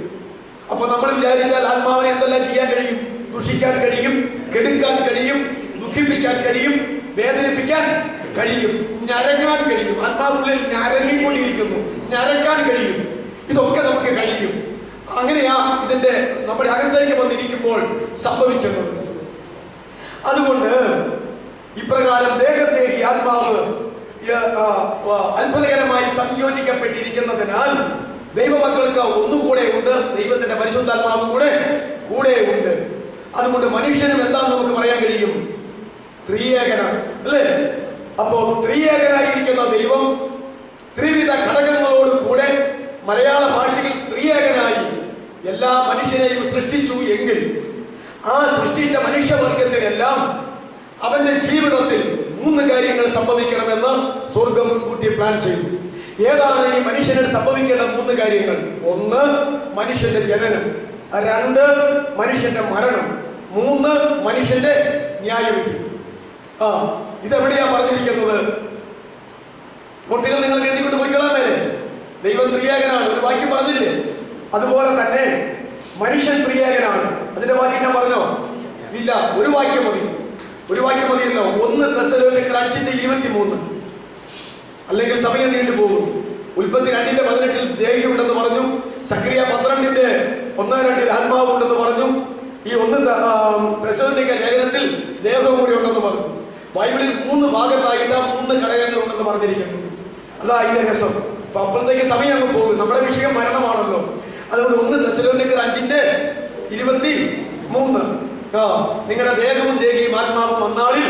അപ്പൊ നമ്മൾ വിചാരിച്ചാൽ ആത്മാവിനെ എന്തെല്ലാം ചെയ്യാൻ കഴിയും? ദുഷിക്കാൻ കഴിയും, കെടുക്കാൻ കഴിയും, ദുഃഖിപ്പിക്കാൻ കഴിയും, വേദനിപ്പിക്കാൻ കഴിയും, ഞരങ്ങാൻ കഴിയും. ആത്മാവുള്ളിൽ ഞരങ്ങിക്കൊണ്ടിരിക്കുന്നു, ഞരക്കാൻ കഴിയും. ഇതൊക്കെ നമുക്ക് കഴിയും. അങ്ങനെയാ ഇതിന്റെ നമ്മുടെ അകത്തേക്ക് വന്നിരിക്കുമ്പോൾ സംഭവിക്കുന്നത്. അതുകൊണ്ട് ഇപ്രകാരം ദേഹത്തേക്ക് ആത്മാവ് അത്ഭുതകരമായി സംയോജിക്കപ്പെട്ടിരിക്കുന്നതിനാൽ ദൈവമക്കൾക്ക് ഒന്നുകൂടെ ഉണ്ട്, ദൈവത്തിന്റെ പരിശുദ്ധാത്മാവും കൂടെ ഉണ്ട്. അതുകൊണ്ട് മനുഷ്യനും എന്താന്ന് നമുക്ക് പറയാൻ കഴിയും? ത്രിയേകനാണ്, അല്ലേ? അപ്പോ ത്രിയേകനായിരിക്കുന്ന ദൈവം ത്രിവിധ ഘടകങ്ങളോട് കൂടെ മലയാള ഭാഷയിൽ ത്രിയേകനായി എല്ലാ മനുഷ്യരെയും സൃഷ്ടിച്ചു എങ്കിൽ ആ സൃഷ്ടിച്ച മനുഷ്യവർഗത്തിനെല്ലാം അവന്റെ ജീവിതത്തിൽ 3 കാര്യങ്ങൾ സംഭവിക്കണമെന്ന് സ്വർഗം കൂട്ടി പ്ലാൻ ചെയ്തു. ഏതാണ് ഈ മനുഷ്യന് സംഭവിക്കേണ്ട 3 കാര്യങ്ങൾ? 1 മനുഷ്യന്റെ ജനനം, 2 മനുഷ്യന്റെ മരണം, 3 മനുഷ്യന്റെ ന്യായവിധി. ഇതെവിടെയാ പറഞ്ഞിരിക്കുന്നത്? കുട്ടികൾ നിങ്ങൾ എഴുതിക്കൊണ്ട് പോയിക്കളാമേ. ദൈവം ത്രിയേകനാണ്, ഒരു വാക്യം പറഞ്ഞില്ലേ? അതുപോലെ തന്നെ മനുഷ്യൻ ത്രിയേകനാണ്. അതിന്റെ വാക്യം ഞാൻ പറഞ്ഞോ? ഇല്ല, ഒരു വാക്യം മതിയല്ലോ. 1 തെസ്സലോനിക്കർ 5:23. അല്ലെങ്കിൽ സമയം നീണ്ടു പോകും. ഉൽപ്പത്തി 2:18 ദേഹി ഉണ്ടെന്ന് പറഞ്ഞു. സക്രിയ 12:1-2 ആത്മാവ് ഉണ്ടെന്ന് പറഞ്ഞു. ഈ 1 തെസ്സലോനിക്കർ ലേഖനത്തിൽ ദേഹവും കൂടി ഉണ്ടെന്ന് പറഞ്ഞു. ബൈബിളിൽ 3 ഭാഗത്തായിട്ട് 3 ഘടകങ്ങൾ ഉണ്ടെന്ന് പറഞ്ഞിരിക്കുന്നു. അതാ അതിന്റെ രസം. അപ്പൊ അപ്പോഴത്തേക്ക് സമയം അങ്ങ് പോകും. നമ്മുടെ വിഷയം മരണമാണല്ലോ. അതുകൊണ്ട് 1 തെസ്സലോനിക്കർ 5:23 നിങ്ങളുടെ ദേഹവും ദേഹിയും ആത്മാവും വന്നാളിൽ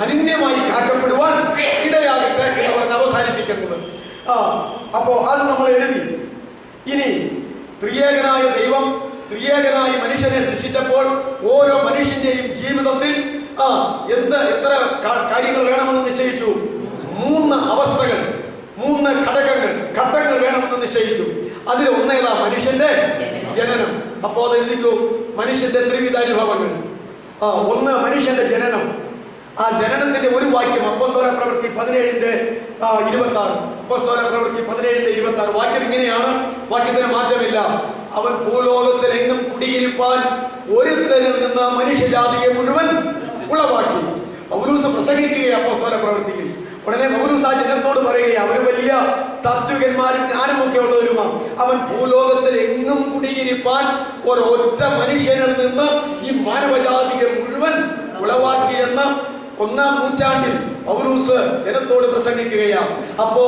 അനന്യമായി കാക്കപ്പെടുവാൻ ഇടയാകട്ടെ എന്ന് പറഞ്ഞ് അവസാനിപ്പിക്കുന്നത്. അപ്പോ അത് നമ്മൾ എഴുതി. ഇനി ത്രിയേകനായ ദൈവം ത്രിയേകനായ മനുഷ്യനെ സൃഷ്ടിച്ചപ്പോൾ ഓരോ മനുഷ്യന്റെയും ജീവിതത്തിൽ എത്ര കാര്യങ്ങൾ വേണമെന്ന് നിശ്ചയിച്ചു? 3 അവസ്ഥകൾ, 3 ഘട്ടങ്ങൾ വേണമെന്ന് നിശ്ചയിച്ചു. അതിൽ ഒന്നേതാ? മനുഷ്യന്റെ ജനനം. അപ്പോ അത് എഴുതിക്കൂ. മനുഷ്യന്റെ ത്രിവിധ അനുഭവങ്ങൾ. 1 മനുഷ്യന്റെ ജനനം. ആ ജനനത്തിന്റെ ഒരു വാക്യം അപ്പോസ്തല പ്രവൃത്തി 17:26. അപ്പോസ്തല പ്രവൃത്തി 17:26 വാക്യം ഇങ്ങനെയാണ്. വാക്യത്തിന് മാറ്റമില്ല. അവൻ ഭൂലോകത്തിൽ എങ്ങും കുടിയിരിപ്പാൻ ഒരുത്തനിൽ നിന്ന് മനുഷ്യജാതിയെ മുഴുവൻ ഉളവാക്കി. പൗലോസ് പ്രസംഗിക്കുകയാണ് അപ്പോസ്തല പ്രവൃത്തിയിൽ. ഉടനെ പൗലോസ് ആ ജനത്തോട് പറയുകയാണ്, അവർ വലിയ തത്വകന്മാരും ജ്ഞാനമൊക്കെ ഉള്ളവരുമാണ്. അവൻ ഭൂലോകത്തിൽ എങ്ങും കുടിയിരിപ്പാൻ ഒരൊറ്റ മനുഷ്യനിൽ നിന്ന് ഈ മാനവജാതിയെ മുഴുവൻ ഉളവാക്കിയെന്ന് 1-ാം നൂറ്റാണ്ടിൽ പൗലോസ് ജനത്തോട് പ്രസംഗിക്കുകയാണ്. അപ്പോ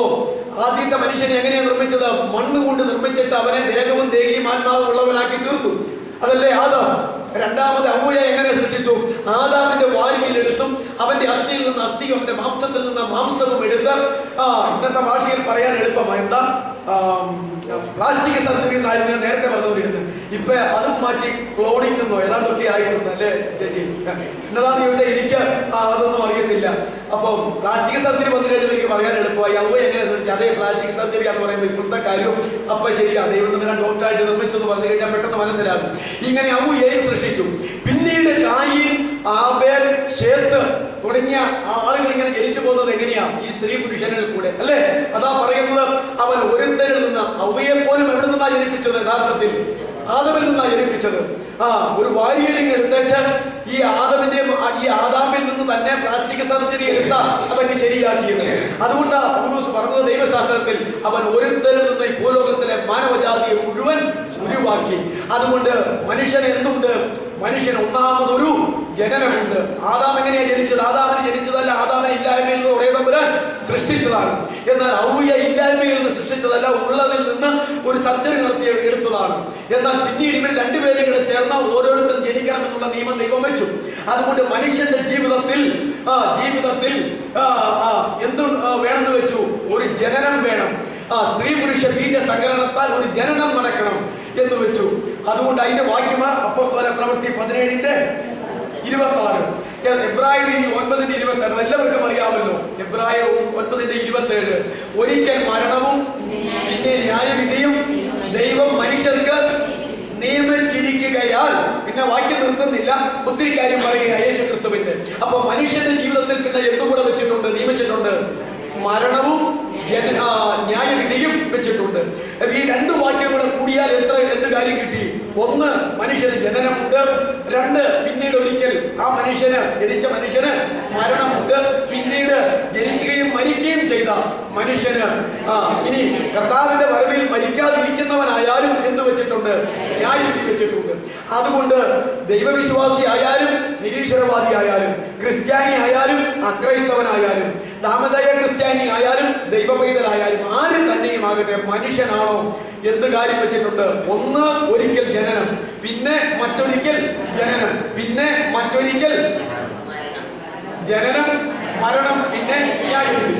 ആദ്യത്തെ മനുഷ്യനെ എങ്ങനെയാണ് നിർമ്മിച്ചത്? മണ്ണുകൊണ്ട് നിർമ്മിച്ചിട്ട് അവനെ ദേഹവും ദേഹിയും ആത്മാവും ഉള്ളവനാക്കി തീർത്തു. അതല്ലേ ആദാം. രണ്ടാമത് ഹവ്വയെ എങ്ങനെ സൃഷ്ടിച്ചു? ആദാമിന്റെ വാരിയിൽ എടുത്തും അവന്റെ അസ്ഥിയിൽ നിന്ന് അസ്ഥിയും അവന്റെ മാംസത്തിൽ നിന്ന് മാംസവും എടുത്ത് ഇന്നത്തെ ഭാഷയിൽ പറയാൻ എളുപ്പമായി എന്താ പ്ലാസ്റ്റിക് സർജറി എന്നായിരുന്നു നേരത്തെ പറഞ്ഞുകൊണ്ടിരുന്നത്. ഇപ്പൊ അതും മാറ്റി ക്ലോണിംഗ് എന്നോ ഏതാണ്ടൊക്കെ ആയിട്ടുണ്ട് അല്ലേ ചേച്ചി? എന്നതാന്ന് ചോദിച്ചാൽ എനിക്ക് അതൊന്നും അറിയത്തില്ല. അപ്പൊ പ്ലാസ്റ്റിക് സർജറി വന്നു കഴിഞ്ഞാൽ എനിക്ക് പറയാൻ എളുപ്പമായി. അവ എങ്ങനെ ശ്രമിച്ചു? അതേ പ്ലാസ്റ്റിക് സർജറി എന്ന് പറയുമ്പോൾ ഇപ്പോഴത്തെ കാര്യവും അപ്പൊ ശരിയാ, ദൈവം തമ്മിൽ ഡോക്ടറായിട്ട് നിർമ്മിച്ചു എന്ന് പറഞ്ഞു കഴിഞ്ഞാൽ പെട്ടെന്ന് മനസ്സിലാകും. ഇങ്ങനെ അവയെയും സൃഷ്ടിച്ചു. പിന്നീട് കായീൻ, ആബേൽ, ശേത്ത് തുടങ്ങിയ ആളുകൾ ഇങ്ങനെ ജനിച്ചു പോകുന്നത് എങ്ങനെയാ? ഈ സ്ത്രീ പുരുഷനിൽ കൂടെ അല്ലേ? അതാ പറയുന്നത്, അവൻ ഒരുത്തരിൽ നിന്ന് അവയെ പോലും എവിടെ നിന്നാ ജനിപ്പിച്ചത്? യഥാർത്ഥത്തിൽ ആദമിൽ നിന്നാ ജനിപ്പിച്ചത്. ഒരു വാരിയലിങ് എടുത്തേച്ച് ഈ ആദാമിൽ നിന്ന് തന്നെ പ്ലാസ്റ്റിക് സർജറി എടുത്ത അതങ്ങ് ശരിയാക്കിയത്. അതുകൊണ്ടാണ് പൗലോസ് പറഞ്ഞത് ദൈവശാസ്ത്രത്തിൽ അവൻ ഒരുത്തരിൽ നിന്ന് ഈ ഭൂലോകത്തിലെ മാനവജാതിയെ മുഴുവൻ ഉരുവാക്കി. അതുകൊണ്ട് മനുഷ്യന് എന്തുണ്ട്? മനുഷ്യൻ ഒന്നാമതൊരു ജനനമുണ്ട്. ആദാം എങ്ങനെയാ ജനിച്ചത്? ആദാമിന് ജനിച്ചതല്ല, ആദാമിനെ ഇല്ലായ്മയിൽ നിന്ന് ഒരേ തമ്പുരാൻ സൃഷ്ടിച്ചതാണ്. എന്നാൽ ഹവ്വയെ ഇല്ലായ്മയിൽ നിന്ന് സൃഷ്ടിച്ചതല്ല, ഉള്ളതിൽ നിന്ന് ഒരു സർജറി നടത്തി എടുത്തതാണ്. എന്നാൽ പിന്നീട് ഇവർ രണ്ടുപേരും കൂടെ ചേർന്ന ഓരോരുത്തരും ജനിക്കണം എന്നുള്ള നിയമം ദൈവം വെച്ചു. അതുകൊണ്ട് മനുഷ്യന്റെ ജീവിതത്തിൽ എന്ത് വേണമെന്ന് വെച്ചു? ഒരു ജനനം വേണം. സ്ത്രീ പുരുഷ ബീജ സങ്കലനത്താൽ ഒരു ജനനം നടക്കണം എന്ന് വെച്ചു. അതുകൊണ്ട് അതിന്റെ വാക്യമാ അപ്പോസ്തല പ്രവൃത്തി 17:26. എബ്രായർ 9:27. എല്ലാവർക്കും അറിയാമല്ലോ. എബ്രായർ 9:27. ഒരിക്കൽ മരണവും പിന്നെ ന്യായവിധിയും ദൈവം മനുഷ്യർക്ക് നിയമിച്ചിരിക്കുകയാൽ, പിന്നെ വാക്യം നിർത്തുന്നില്ല, ഒത്തിരി കാര്യം പറയുക യേശു ക്രിസ്തുവിന്റെ. അപ്പൊ മനുഷ്യന്റെ ജീവിതത്തിൽ പിന്നെ എന്തുകൂടെ വെച്ചിട്ടുണ്ട്? നിയമിച്ചിട്ടുണ്ട്. മരണവും ന്യായവിധിയും വെച്ചിട്ടുണ്ട്. ഈ രണ്ട് വാക്യം കൂടെ കൂടിയാൽ എന്ത് കാര്യം കിട്ടി? ഒന്ന്, മനുഷ്യന് ജനനമുണ്ട്. രണ്ട്, പിന്നീട് ഒരിക്കൽ ജനിച്ച മനുഷ്യന് മരണമുണ്ട്. പിന്നീട് ജനിക്കുകയും മരിക്കുകയും ചെയ്ത മനുഷ്യന് ഇനി കർത്താവിന്റെ വരവിൽ മരിക്കാതിരിക്കുന്നവനായാലും എന്ത് വെച്ചിട്ടുണ്ട്? ന്യായവിധി വെച്ചിട്ടുണ്ട്. അതുകൊണ്ട് ദൈവവിശ്വാസി ആയാലും നിരീശ്വരവാദി ആയാലും ക്രിസ്ത്യാനി ആയാലും അക്രൈസ്തവനായാലും നാമധേയ ക്രിസ്ത്യാനി ആയാലും ദൈവപൈതലായാലും ആരും തന്നെയും ആകട്ടെ, മനുഷ്യനാണോ എന്ത് കാര്യം വെച്ചിട്ടുണ്ട്? ഒന്ന്, ഒരിക്കൽ ജനനം, പിന്നെ മറ്റൊരിക്കൽ ജനനം, പിന്നെ മറ്റൊരിക്കൽ ജനനം, മരണം, പിന്നെ ന്യായവിധി.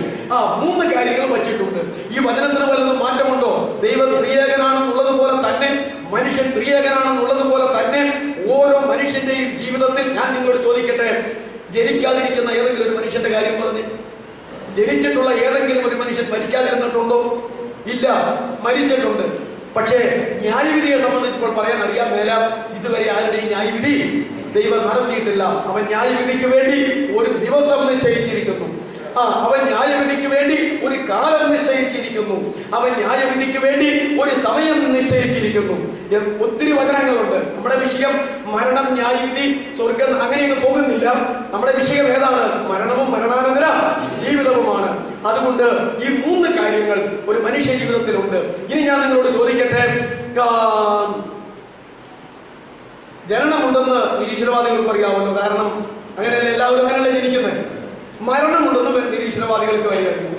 മൂന്ന് കാര്യങ്ങൾ വച്ചിട്ടുണ്ട്. ഈ വചനത്തിന് വല്ലതും മാറ്റമുണ്ടോ? ദൈവം ത്രിയേകനാണെന്നുള്ളത് പോലെ തന്നെ മനുഷ്യൻ ത്രിയേകനാണെന്നുള്ളത് പോലെ തന്നെ ഓരോ മനുഷ്യന്റെയും ജീവിതത്തിൽ ഞാൻ നിങ്ങളോട് ചോദിക്കട്ടെ, ജനിക്കാതിരിക്കുന്ന ഏതെങ്കിലും ഒരു മനുഷ്യന്റെ കാര്യം പറഞ്ഞ്, ജനിച്ചിട്ടുള്ള ഏതെങ്കിലും ഒരു മനുഷ്യൻ മരിക്കാതിരുന്നിട്ടുണ്ടോ? ഇല്ല, മരിച്ചിട്ടുണ്ട്. പക്ഷേ ന്യായവിധിയെ സംബന്ധിച്ചപ്പോൾ പറയാൻ അറിയാൻ മേല, ഇതുവരെ ആരുടെയും ന്യായവിധി ദൈവം നടത്തിയിട്ടില്ല. അവൻ ന്യായവിധിക്ക് വേണ്ടി ഒരു ദിവസം നിശ്ചയിച്ചിരിക്കുന്നു. അവൻ ന്യായവിധിക്ക് വേണ്ടി ഒരു കാലം നിശ്ചയിച്ചിരിക്കുന്നു. അവൻ ന്യായവിധിക്ക് വേണ്ടി ഒരു സമയം നിശ്ചയിച്ചിരിക്കുന്നു. ഒത്തിരി വചനങ്ങളുണ്ട്. നമ്മുടെ വിഷയം മരണം, ന്യായവിധി, സ്വർഗം അങ്ങനെയൊന്നും പോകുന്നില്ല. നമ്മുടെ വിഷയം ഏതാണ്? മരണവും മരണാനന്തര ജീവിതവുമാണ്. അതുകൊണ്ട് ഈ മൂന്ന് കാര്യങ്ങൾ ഒരു മനുഷ്യ ജീവിതത്തിലുണ്ട്. ഇനി ഞാൻ നിങ്ങളോട് ചോദിക്കട്ടെ, ജനനമുണ്ടെന്ന് നിരീശ്വരവാദികൾക്ക് അറിയാമല്ലോ. കാരണം അങ്ങനെയല്ല, എല്ലാവരും അങ്ങനെയല്ല ജനിക്കുന്നത്. മരണമുണ്ടെന്ന് നിരീശ്വരവാദികൾക്ക് അറിയാമല്ലോ,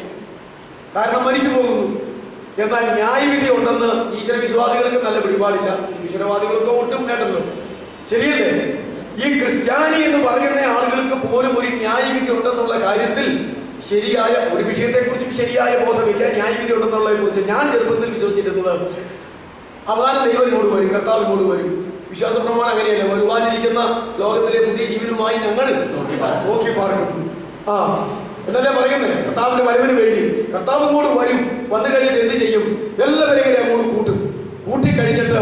കാരണം മരിച്ചു പോകുന്നു. എന്നാൽ ന്യായവിധി ഉണ്ടെന്ന് ഈശ്വര വിശ്വാസികൾക്ക് നല്ല പിടിപാടില്ല. ഈശ്വരവാദികൾക്ക് ഒട്ടും കേട്ടല്ലോ, ശരിയല്ലേ? ഈ ക്രിസ്ത്യാനി എന്ന് പറയുന്ന ആളുകൾക്ക് പോലും ഒരു ന്യായവിധി ഉണ്ടെന്നുള്ള കാര്യത്തിൽ ശരിയായ ഒരു വിഷയത്തെക്കുറിച്ചും ശരിയായ ബോധമില്ല. ന്യായവിധി ഉണ്ടെന്നുള്ളതിനെ കുറിച്ച് ഞാൻ ചെറുപ്പത്തിൽ വിശ്വസിച്ചിരുന്നത് അവസാനം ദൈവം ഇങ്ങോട്ട് വരും, കർത്താവ് ഇങ്ങോട്ട് വരും. വിശ്വാസ പ്രമാണം അങ്ങനെയല്ല. വരുവാനിരിക്കുന്ന ലോകത്തിലെ പുതിയ ജീവനുമായി ഞങ്ങൾ നോക്കി പാർക്കുന്നു. എന്നല്ലേ പറയുന്നത്? കർത്താവിന്റെ വരവിന് വേണ്ടി കർത്താവ് ഇങ്ങോട്ട് വരും. വന്നു കഴിഞ്ഞിട്ട് എന്ത് ചെയ്യും? എല്ലാവരെയും കൂടെ അങ്ങോട്ട് കൂട്ടിക്കഴിഞ്ഞിട്ട്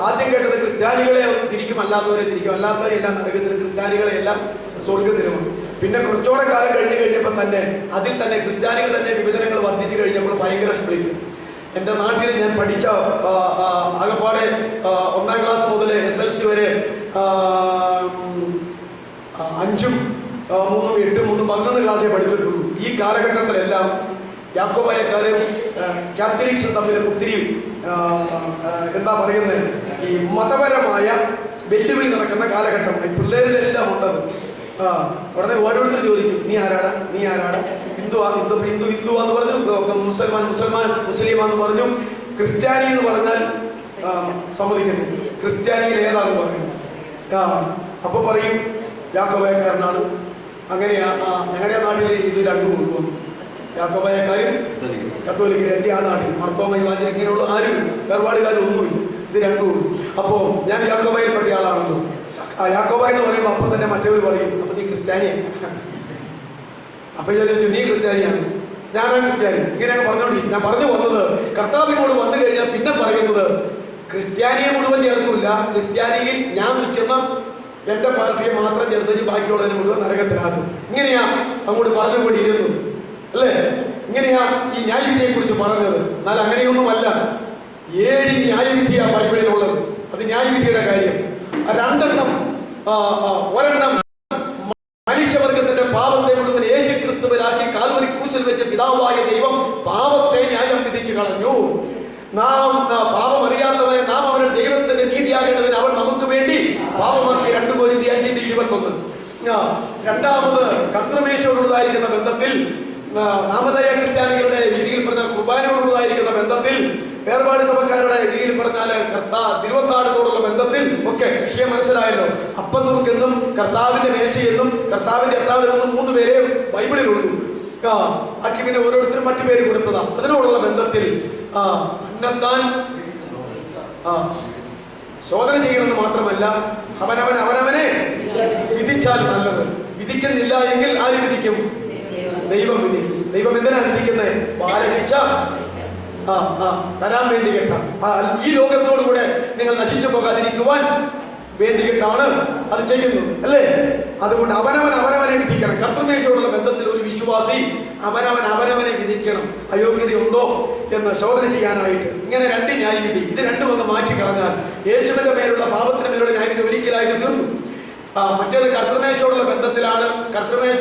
ആദ്യം കേട്ടത് ക്രിസ്ത്യാനികളെ തിരിക്കും, അല്ലാത്തവരെ തിരിക്കും. അല്ലാത്തവരെ എല്ലാം നരകത്തിലും ക്രിസ്ത്യാനികളെ എല്ലാം സ്വർഗത്തിലുമാണ്. പിന്നെ കുറച്ചുകൂടെ കാലം കഴിഞ്ഞപ്പോൾ തന്നെ അതിൽ തന്നെ ക്രിസ്ത്യാനികൾ തന്നെ വിഭജനങ്ങൾ വർദ്ധിച്ചു കഴിഞ്ഞപ്പോൾ ഭയങ്കര സ്പ്ലിറ്റ്. എൻ്റെ നാട്ടിൽ ഞാൻ പഠിച്ച ആകപ്പാടെ 1ാം ക്ലാസ് മുതൽ SLC വരെ 5ഉം 3ഉം 8ഉം 3ഉം 11 ക്ലാസ്സേ പഠിച്ചിട്ടുള്ളൂ. ഈ കാലഘട്ടത്തിലെല്ലാം യാക്കോബായക്കാരും കാത്തലിക്സും തമ്മിൽ ഒത്തിരി എന്താ പറയുന്നത്, ഈ മതപരമായ വെല്ലുവിളി നടക്കുന്ന കാലഘട്ടം പിള്ളേരിലെല്ലാം ഉണ്ടത്. ഉടനെ ഓരോരുത്തരും ചോദിക്കും, നീ ആരാടാ, ഹിന്ദുവാന്ന് പറഞ്ഞു, മുസ്ലിമാന്ന് പറഞ്ഞു, ക്രിസ്ത്യാനി എന്ന് പറഞ്ഞാൽ സമ്മതിക്കുന്നു, ക്രിസ്ത്യാനിയിൽ ഏതാന്ന് പറയും. അപ്പൊ പറയും യാക്കോബായക്കാരനാണ്. അങ്ങനെയാ ഞങ്ങളുടെ നാട്ടിൽ ഇത് രണ്ടും കൊണ്ടുവന്നു. യാക്കോബായക്കാരും കത്തോലിക്കരും എൻ്റെ ആ നാട്ടിൽ മർത്തോമ ഇങ്ങനെയുള്ള ആരും വേർപാടുകാരും ഒന്നുമില്ല. ഇത് രണ്ടും. അപ്പോ ഞാൻ യാക്കോബായിൽപ്പെട്ട ആളാണല്ലോ. യാക്കോബായി എന്ന് പറയുമ്പോൾ അപ്പം തന്നെ മറ്റവർ പറയും അപ്പൊ നീ ക്രിസ്ത്യാനിയാണ്. അപ്പൊ ഞാൻ ചോദിച്ചു നീ ക്രിസ്ത്യാനിയാണ്, ഞാനാ ക്രിസ്ത്യാനി. ഇങ്ങനെയൊക്കെ പറഞ്ഞോണ്ടിരിക്കും. ഞാൻ പറഞ്ഞു വന്നത് കർത്താവിനോട് വന്നു കഴിഞ്ഞാൽ പിന്നെ പറയുന്നത് ക്രിസ്ത്യാനിയെ മുഴുവൻ ചേർക്കില്ല. ക്രിസ്ത്യാനിയിൽ ഞാൻ നിൽക്കുന്ന എന്റെ പാർട്ടിയെ മാത്രം ചേർത്ത് ബാക്കിയുള്ളതിനെ മുഴുവൻ നരകത്തിലാക്കും. ഇങ്ങനെയാ അങ്ങോട്ട് പറഞ്ഞുകൊണ്ടിരുന്നു അല്ലേ? ഇങ്ങനെയാ ഈ ന്യായവിധിയെ കുറിച്ച് പറഞ്ഞത്. എന്നാൽ അങ്ങനെയൊന്നുമല്ല. 7 ന്യായവിധിയാ ബൈബിളിലുള്ളത്. അത് ന്യായവിധിയുടെ കാര്യം. രണ്ടെണ്ണം, ഒരെണ്ണം മനുഷ്യവർഗത്തിന്റെ പാപത്തെ മുഴുവൻ യേശു ക്രിസ്തുവിലാക്കി കാൽവരി ക്രൂശിൽ വെച്ച് പിതാവായ ദൈവം പാപത്തെ ന്യായം വിധിച്ചു കളഞ്ഞു. നാം പാപം അറിയാത്തവരെ നാം അവരുടെ ദൈവത്തിന്റെ നീതിയാകേണ്ടതിന് അവൻ നമുക്ക് വേണ്ടി പാപമാക്കി. 2 കൊരിന്ത്യർ 5:21. രണ്ടാമത് കർത്തൃമേശയോടുള്ളതായിരിക്കുന്ന ബന്ധത്തിൽ, നാമധേയ ക്രിസ്ത്യാനികളുടെ രീതിയിൽ പറഞ്ഞാൽ കുർബാനയോടുള്ളതായിരിക്കുന്ന ബന്ധത്തിൽ, വേർപാട് സഭക്കാരുടെ രീതിയിൽ പറഞ്ഞാൽ തിരുവത്താഴത്തോടുള്ള ബന്ധത്തിൽ ഒക്കെ വിഷയം മനസ്സിലായല്ലോ. അപ്പം നുറുക്കെന്നും കർത്താവിന്റെ മേശയെന്നും കർത്താവിന്റെ അത്താഴെന്നും 3 പേരെ ബൈബിളിലുള്ളൂ. ബാക്കി പിന്നെ ഓരോരുത്തരും മറ്റു പേര് കൊടുത്തതാ. അതിനോടുള്ള ബന്ധത്തിൽ തന്നെത്താൻ ശോധന ചെയ്യണമെന്ന് മാത്രമല്ല, അവനവനെ വിധിച്ചാൽ നല്ലത്. വിധിക്കുന്നില്ല എങ്കിൽ ആര് വിധിക്കും? ദൈവം വിധിക്കും. ദൈവം എന്തിനാ വിധിക്കുന്നത്? ബാലശിക്ഷ തരാൻ വേണ്ടി കേട്ട, ഈ ലോകത്തോടുകൂടെ നിങ്ങൾ നശിച്ചു പോകാതിരിക്കുവാൻ വേണ്ടിയിട്ടാണ് അത് ചെയ്യുന്നത് അല്ലേ? അതുകൊണ്ട് അവനവനെ വിധിക്കണം. കർത്തൃമേശയോടുള്ള ബന്ധത്തിൽ ഒരു വിശ്വാസി അവനവനെ വിധിക്കണം. അയോഗ്യതയുണ്ടോ എന്ന് ശോധന ചെയ്യാനായിട്ട്. ഇങ്ങനെ 2 ന്യായവിധി. ഇത് രണ്ടും ഒന്ന് മാറ്റി കളഞ്ഞാൽ യേശുവിന്റെ മേലുള്ള പാപത്തിന് മേലുള്ള ന്യായവിധി ഒരിക്കലായിട്ട് തീർന്നു. മറ്റേത് കർത്തൃമേശയോടുള്ള ബന്ധത്തിലാണ്. കർത്തൃമേശ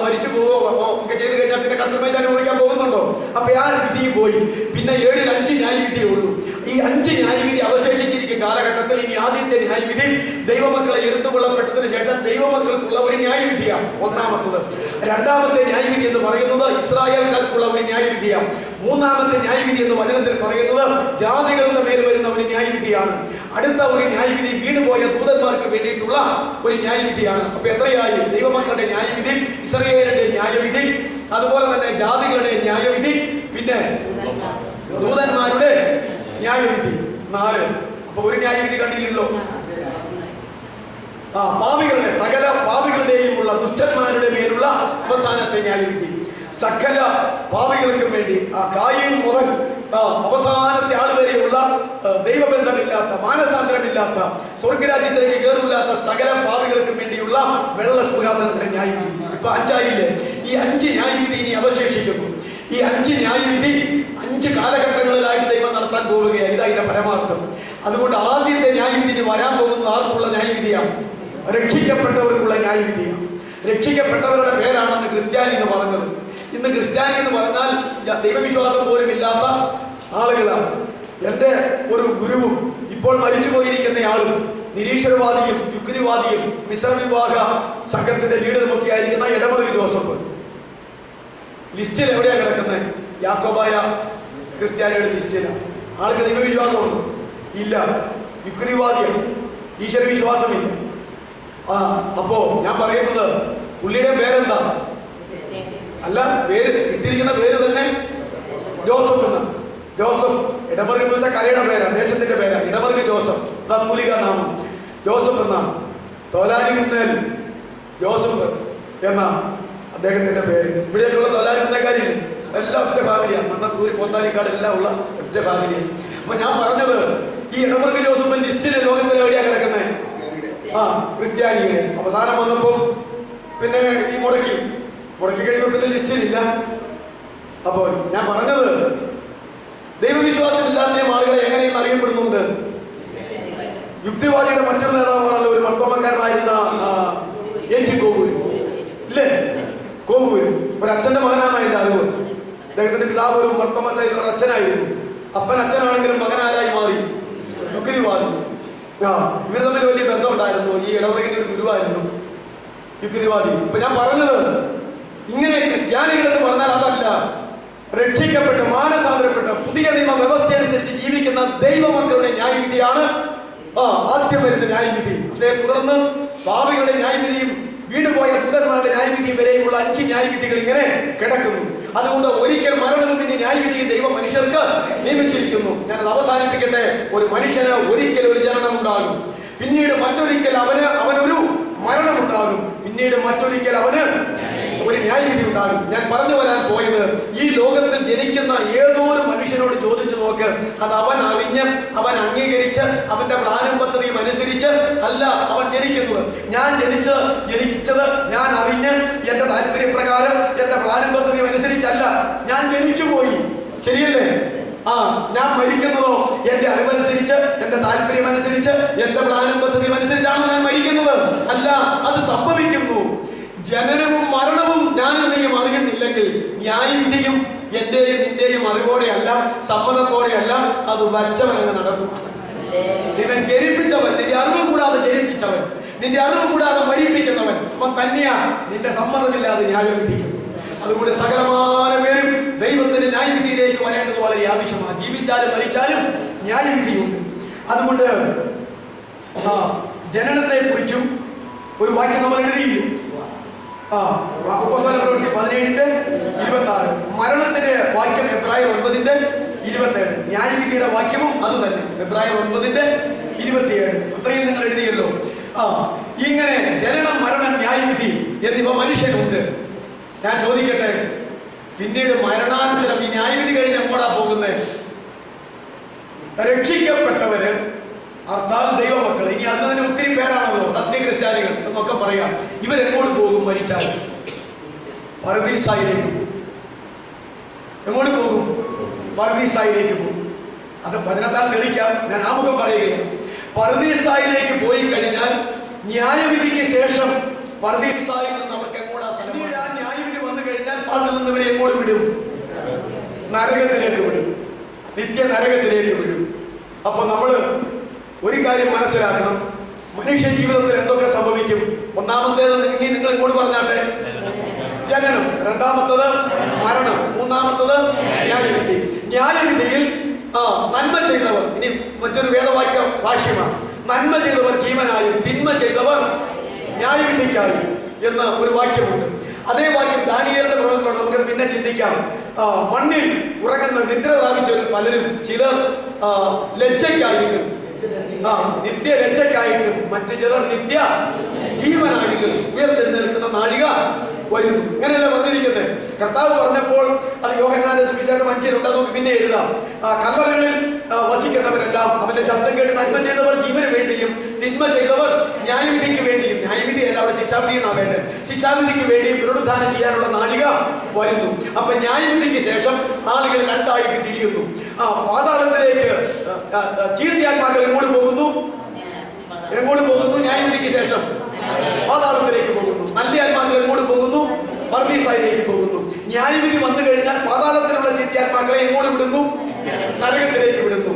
മരിച്ചു പോവോ ഒക്കെ ചെയ്ത് കഴിഞ്ഞാൽ പിന്നെ കർത്തൃമേശ അനുഭവിക്കാൻ പോകുന്നുണ്ടോ? അപ്പൊ ആ വിധിയും പോയി. പിന്നെ 7-ൽ 5 ന്യായവിധിയേ ഉള്ളൂ. ഈ 5 ന്യായവിധി അവശേഷിച്ചിരിക്കുന്ന കാലഘട്ടത്തിൽ ഇനി ആദ്യത്തെ ന്യായവിധി ദൈവമക്കളെ എടുത്തുകൊള്ളപ്പെട്ടതിന് ശേഷം ദൈവമക്കൾക്കുള്ള ഒരു ന്യായവിധിയാണ് ഒന്നാമത്തത്. രണ്ടാമത്തെ ന്യായവിധി എന്ന് പറയുന്നത് ഇസ്രായേൽക്കാർക്കുള്ള ഒരു ന്യായവിധിയാണ്. മൂന്നാമത്തെ ന്യായവിധി എന്ന് വചനത്തിൽ പറയുന്നത് ജാതികളുടെ മേൽ വരുന്ന ഒരു ന്യായവിധിയാണ്. അടുത്ത ഒരു ന്യായവിധി വീണുപോയ ദൂതന്മാർക്ക് വേണ്ടിയിട്ടുള്ള ഒരു ന്യായവിധിയാണ്. അപ്പൊ എത്രയായി? ദൈവമക്കളുടെ ന്യായവിധി, ഇസ്രായേലിന്റെ ന്യായവിധി, അതുപോലെ തന്നെ ജാതികളുടെ ന്യായവിധി, പിന്നെ ദൂതന്മാരുടെ ന്യായവിധി. 4. അപ്പൊ ഒരു ന്യായവിധി കണ്ടില്ലല്ലോ. പാപികളുടെ സകല പാപികളുടെയും ഉള്ള ദുഷ്ടന്മാരുടെ മേലുള്ള അവസാനത്തെ ന്യായവിധി. സകല പാപികൾക്കും വേണ്ടി കായീൻ മുതൽ അവസാനത്തെ ആൾ വരെയുള്ള ദൈവബന്ധമില്ലാത്ത, മാനസാന്തരമില്ലാത്ത, സ്വർഗരാജ്യത്തിലേക്ക് കയറില്ലാത്ത സകല പാപികൾക്കും വേണ്ടിയുള്ള വെള്ള സിംഹാസനത്തിലെ ന്യായവിധി. ഇപ്പൊ 5 ആയില്ലേ? ഈ 5 ന്യായവിധി ഇനി അവശേഷിക്കുന്നു. ഈ 5 ന്യായവിധി 5 കാലഘട്ടങ്ങളിലായിട്ട് ദൈവം നടത്താൻ പോവുകയാണ്. ഇതായിന്റെ പരമാർത്ഥം. അതുകൊണ്ട് ആദ്യത്തെ ന്യായവിധി വരാൻ പോകുന്ന ആർക്കുള്ള ന്യായവിധിയാണ്? രക്ഷിക്കപ്പെട്ടവർക്കുള്ള ന്യായവിധിയാണ്. രക്ഷിക്കപ്പെട്ടവരുടെ പേരാണെന്ന് ക്രിസ്ത്യാനി എന്ന് പറഞ്ഞത്. ഇന്ന് ക്രിസ്ത്യാനി എന്ന് പറഞ്ഞാൽ ദൈവവിശ്വാസം പോലും ഇല്ലാത്ത ആളുകളാണ്. എൻ്റെ ഒരു ഗുരുവും ഇപ്പോൾ മരിച്ചു പോയിരിക്കുന്നയാളും നിരീശ്വരവാദിയും യുക്തിവാദിയും മിശ്ര വിവാഹ സംഘത്തിന്റെ ലീഡറുമൊക്കെ ആയിരിക്കുന്ന എടമറുകി ജോസഫ് ലിസ്റ്റിൽ എവിടെയാണ് കിടക്കുന്നത്? യാക്കോബായ ക്രിസ്ത്യാനിയുടെ ലിസ്റ്റിലാണ്. ആൾക്ക് ദൈവവിശ്വാസമുണ്ട്? ഇല്ല. യുക്തിവാദിയാണ്, ഈശ്വരവിശ്വാസമില്ല. അപ്പോ ഞാൻ പറയുന്നത് പുള്ളിയുടെ പേരെന്താ? അല്ല, പേര് ഇട്ടിരിക്കുന്ന പേര് തന്നെ ജോസഫ് എന്നാണ്. ജോസഫ് ഇടമറുകി എന്ന് വെച്ചാൽ കരയുടെ പേരാ, ദേശത്തിന്റെ പേരാ. ഇടമറുകി ജോസഫ്, അതാ മൂലിക നാമം. ജോസഫ് എന്നാണ്. തോലാനികുന്നേൽ ജോസഫ് എന്നാണ് അദ്ദേഹത്തിന്റെ പേര്. ഇവിടെയൊക്കെയുള്ള തോലാനികുന്നേക്കാരില്ലേ? എല്ലാം ഒറ്റ ഫാമിലിയാണ്. മണ്ണത്തൂരി, പോത്താനിക്കാട് എല്ലാം ഉള്ള ഒറ്റ ഫാമിലിയാണ്. അപ്പൊ ഞാൻ പറഞ്ഞത് ഈ ഇടമറുകി ജോസഫ് ലിസ്റ്റിലെ ലോകത്തിൽ എവിടെയാണ് കിടക്കുന്നത്? ക്രിസ്ത്യാനിയുടെ. അവസാനം വന്നപ്പോ പിന്നെ ഈ മുടക്കി കഴിയുമ്പോൾ പിന്നെ ലിസ്റ്റിലില്ല. അപ്പോ ഞാൻ പറഞ്ഞത് ദൈവവിശ്വാസം ഇല്ലാത്ത ആളുകളെ എങ്ങനെയെന്ന് അറിയപ്പെടുന്നുണ്ട്. യുക്തിവാദിയുടെ മറ്റൊരു നേതാവാണല്ലോ ഒരു മർത്തോമക്കാരനായിരുന്ന കോവൂര്, ഇല്ലേ? കോവൂര് ഒരു അച്ഛന്റെ മകനാണ് എന്റെ അറിവ്. അദ്ദേഹത്തിന്റെ പിതാവ് ഒരു മർത്തോമ അച്ഛനായിരുന്നു. അപ്പൻ അച്ഛനാണെങ്കിലും മകനാരായി മാറി യുക്തിവാദി. ഇവർ തമ്മിൽ വലിയ ബന്ധമുണ്ടായിരുന്നു. ഈ ഇടവകയുടെ ഒരു ഗുരുവായിരുന്നു യുക്തിവാദി. ഇപ്പൊ ഞാൻ പറഞ്ഞത് ഇങ്ങനെ ക്രിസ്ത്യാനികൾ എന്ന് പറഞ്ഞാൽ അതല്ല. രക്ഷിക്കപ്പെട്ട് മാനസാന്തരപ്പെട്ട് പുതിയ നിയമ വ്യവസ്ഥ അനുസരിച്ച് ജീവിക്കുന്ന ദൈവമക്കളുടെ ന്യായവിധിയാണ് ആദ്യം വരുന്ന ന്യായവിധി. അതേ തുടർന്ന് പാപികളുടെ ന്യായവിധിയും വീണുപോയ ദൂതന്മാരുടെ ന്യായവിധിയും വരെയുമുള്ള 5 ന്യായവിധികൾ ഇങ്ങനെ കിടക്കുന്നു. അതുകൊണ്ട് ഒരിക്കൽ മരണവും പിന്നെ ന്യായവിധിയും ദൈവം മനുഷ്യർക്ക് നിയമിച്ചിരിക്കുന്നു. ഞാനത് അവസാനിപ്പിക്കട്ടെ. ഒരു മനുഷ്യന് ഒരിക്കൽ ഒരു ജനനം ഉണ്ടാകും, പിന്നീട് മറ്റൊരിക്കൽ അവനൊരു മരണമുണ്ടാകും, പിന്നീട് മറ്റൊരിക്കൽ അവന് ഒരു ന്യായവിധി ഉണ്ടാകും. ഞാൻ പറഞ്ഞു വരാൻ പോയത്, ഈ ലോകത്തിൽ ജനിക്കുന്ന ഏതോ ഒരു മനുഷ്യനോട് ചോദിച്ചു നോക്ക്, അത് അവൻ അറിഞ്ഞ് അവൻ അംഗീകരിച്ച് അവന്റെ പ്ലാനും പദ്ധതിയും അനുസരിച്ച് അല്ല അവൻ ജനിക്കുന്നത്. ഞാൻ ജനിച്ചത് ഞാൻ അറിഞ്ഞ് എന്റെ താല്പര്യപ്രകാരം എന്റെ പ്ലാനും പദ്ധതിയും അനുസരിച്ചല്ല ഞാൻ ജനിച്ചുപോയി. ശരിയല്ലേ? ഞാൻ മരിക്കുന്നതോ എന്റെ അറിവനുസരിച്ച്, എന്റെ താല്പര്യം അനുസരിച്ച്, എന്റെ പ്ലാനും പദ്ധതിയും അനുസരിച്ചാണ് ഞാൻ മരിക്കുന്നത് അല്ല. അത് സംഭവിക്കുന്നു. ജനനവും മരണവും ഞാനും നീയും അറിയുന്നില്ലെങ്കിൽ ന്യായവിധിയും എന്റെയും നിന്റെയും അറിവോടെയല്ല, സമ്മതത്തോടെയല്ല, അത് വച്ചവനങ്ങ് നടത്തും. നിന്നെ ജനിപ്പിച്ചവൻ, നിന്റെ അറിവ് കൂടാതെ ജനിപ്പിച്ചവൻ, നിന്റെ അറിവ് കൂടാതെ മരിപ്പിക്കുന്നവൻ, അവൻ തന്നെയാ നിന്റെ സമ്മതമില്ലാതെ ന്യായം വിധിക്കും. അതുകൊണ്ട് സകലമായ പേരും ദൈവത്തിന്റെ ന്യായവിധിയിലേക്ക് വരേണ്ടത് വളരെ ആവശ്യമാണ്. ജീവിച്ചാലും മരിച്ചാലും ന്യായവിധിയുണ്ട്. അതുകൊണ്ട് ജനനത്തെ കുറിച്ചും ഒരു വാക്യം നമ്മൾ എഴുതിയില്ലേ? അപ്പോസ്തല പ്രവൃത്തി 17:26. മരണത്തിന്റെ വാക്യം എബ്രായർ 9:27. ന്യായവിധിയുടെ വാക്യവും അത് തന്നെ, എബ്രായർ 9:27. അത്രയും നിങ്ങൾ എഴുതിയല്ലോ. ഇങ്ങനെ ജനനം, മരണം, ന്യായവിധി എന്നിവ മനുഷ്യനുണ്ട്. ഞാൻ ചോദിക്കട്ടെ, പിന്നീട് മരണാനന്തരം ഈ ന്യായവിധി കഴിഞ്ഞ് എങ്ങോട്ടാ പോകുന്നത്? രക്ഷിക്കപ്പെട്ടവര്, അർത്ഥാൽ ദൈവമക്കൾ. ഇനി അതിന് തന്നെ ഒത്തിരി പേരാണല്ലോ, സത്യക്രിസ്ത്യാനികൾ എന്നൊക്കെ പറയാം. ഇവരെങ്ങോട്ട് പോകും? മരിച്ചാൽ പർദീസായിലേക്ക് പോകും. എങ്ങോട്ട് പോകും? പർദീസായിലേക്ക് പോകും. അത് വചനത്താൽ തെളിയിക്കാം, ഞാൻ ആമുഖം പറയുകയാണ്. പർദീസായിലേക്ക് പോയി കഴിഞ്ഞാൽ ന്യായവിധിക്ക് ശേഷം പർദീസായിൽ നിന്ന് അവർക്ക് എങ്ങോട്ടാ സ്ഥലം? ന്യായവിധി വന്നു കഴിഞ്ഞാൽ അതിൽ നിന്ന് ഇവരെ എങ്ങോട്ട് വിടും? നരകത്തിലേക്ക് വിടും, നിത്യ നരകത്തിലേക്ക് വിടും. അപ്പൊ നമ്മള് ഒരു കാര്യം മനസ്സിലാക്കണം, മനുഷ്യ ജീവിതത്തിൽ എന്തൊക്കെ സംഭവിക്കും? ഒന്നാമത്തേത് ഇനി നിങ്ങൾ ഇങ്ങോട്ട് പറഞ്ഞാട്ടെ, ജനനം. രണ്ടാമത്തത് മരണം. മൂന്നാമത്തത് ന്യായവിധി. ന്യായവിധിയിൽ നന്മ ചെയ്തവർ, ഇനി മറ്റൊരു വേദവാക്യ ഭാഷ്യമാണ്, നന്മ ചെയ്തവർ ജീവനായും തിന്മ ചെയ്തവർ ന്യായവിധിക്കായും എന്ന ഒരു വാക്യമുണ്ട്. അതേ വാക്യം ദാനിയേലിന്റെ പ്രവചനമാണ്. നമുക്ക് പിന്നെ ചിന്തിക്കാം. മണ്ണിൽ ഉറങ്ങുന്ന നിദ്ര പ്രാപിച്ചവരിൽ പലരും, ചിലർ ലജ്ജയ്ക്കായിട്ടും നിത്യ രക്ഷയ്ക്കായിട്ടും മറ്റു ചിലർ നിത്യ ജീവനായിട്ടും ഉയർത്തെഴുന്നേൽക്കുന്ന നാഴിക വരുന്നു. ഇങ്ങനെയല്ല പറഞ്ഞിരിക്കുന്നത്. കർത്താവ് പറഞ്ഞപ്പോൾ അത് യോഹന്നാന്റെ സുവിശേഷം 5-ലുണ്ട്. നമുക്ക് പിന്നെ എഴുതാം. കല്ലറകളിൽ വസിക്കുന്നവരെല്ലാം അവന്റെ ശബ്ദം കേട്ട് നന്മ ചെയ്തവർ ജീവന് വേണ്ടിയും തിന്മ ചെയ്തവർ ന്യായവിധിക്ക് വേണ്ടിയും, ന്യായവിധിയല്ല അവിടെ ശിക്ഷാവിധി എന്നാ വേണ്ടത്, ശിക്ഷാവിധിക്ക് വേണ്ടിയും പുനരുദ്ധാനം ചെയ്യാനുള്ള നാഴിക വരുന്നു. അപ്പൊ ന്യായവിധിക്ക് ശേഷം ആളുകൾ രണ്ടായിട്ട് തിരിയുന്നു. പാതാളത്തിലേക്ക് ചീർത്തിയാത്മാക്കൾ എങ്ങോട്ട് പോകുന്നു? ന്യായവിധിക്ക് ശേഷം പാതാളത്തിലേക്ക് പോകുന്നു. നല്ല ആത്മാക്കൾ എങ്ങോട്ട് പോകുന്നു? പർദീസായിലേക്ക് പോകുന്നു. ന്യായവിധി വന്നു കഴിഞ്ഞാൽ പാതാളത്തിലുള്ള ചീർത്തിയാത്മാക്കളെ എങ്ങോട്ട് വിടുന്നു? നരകത്തിലേക്ക് വിടുന്നു.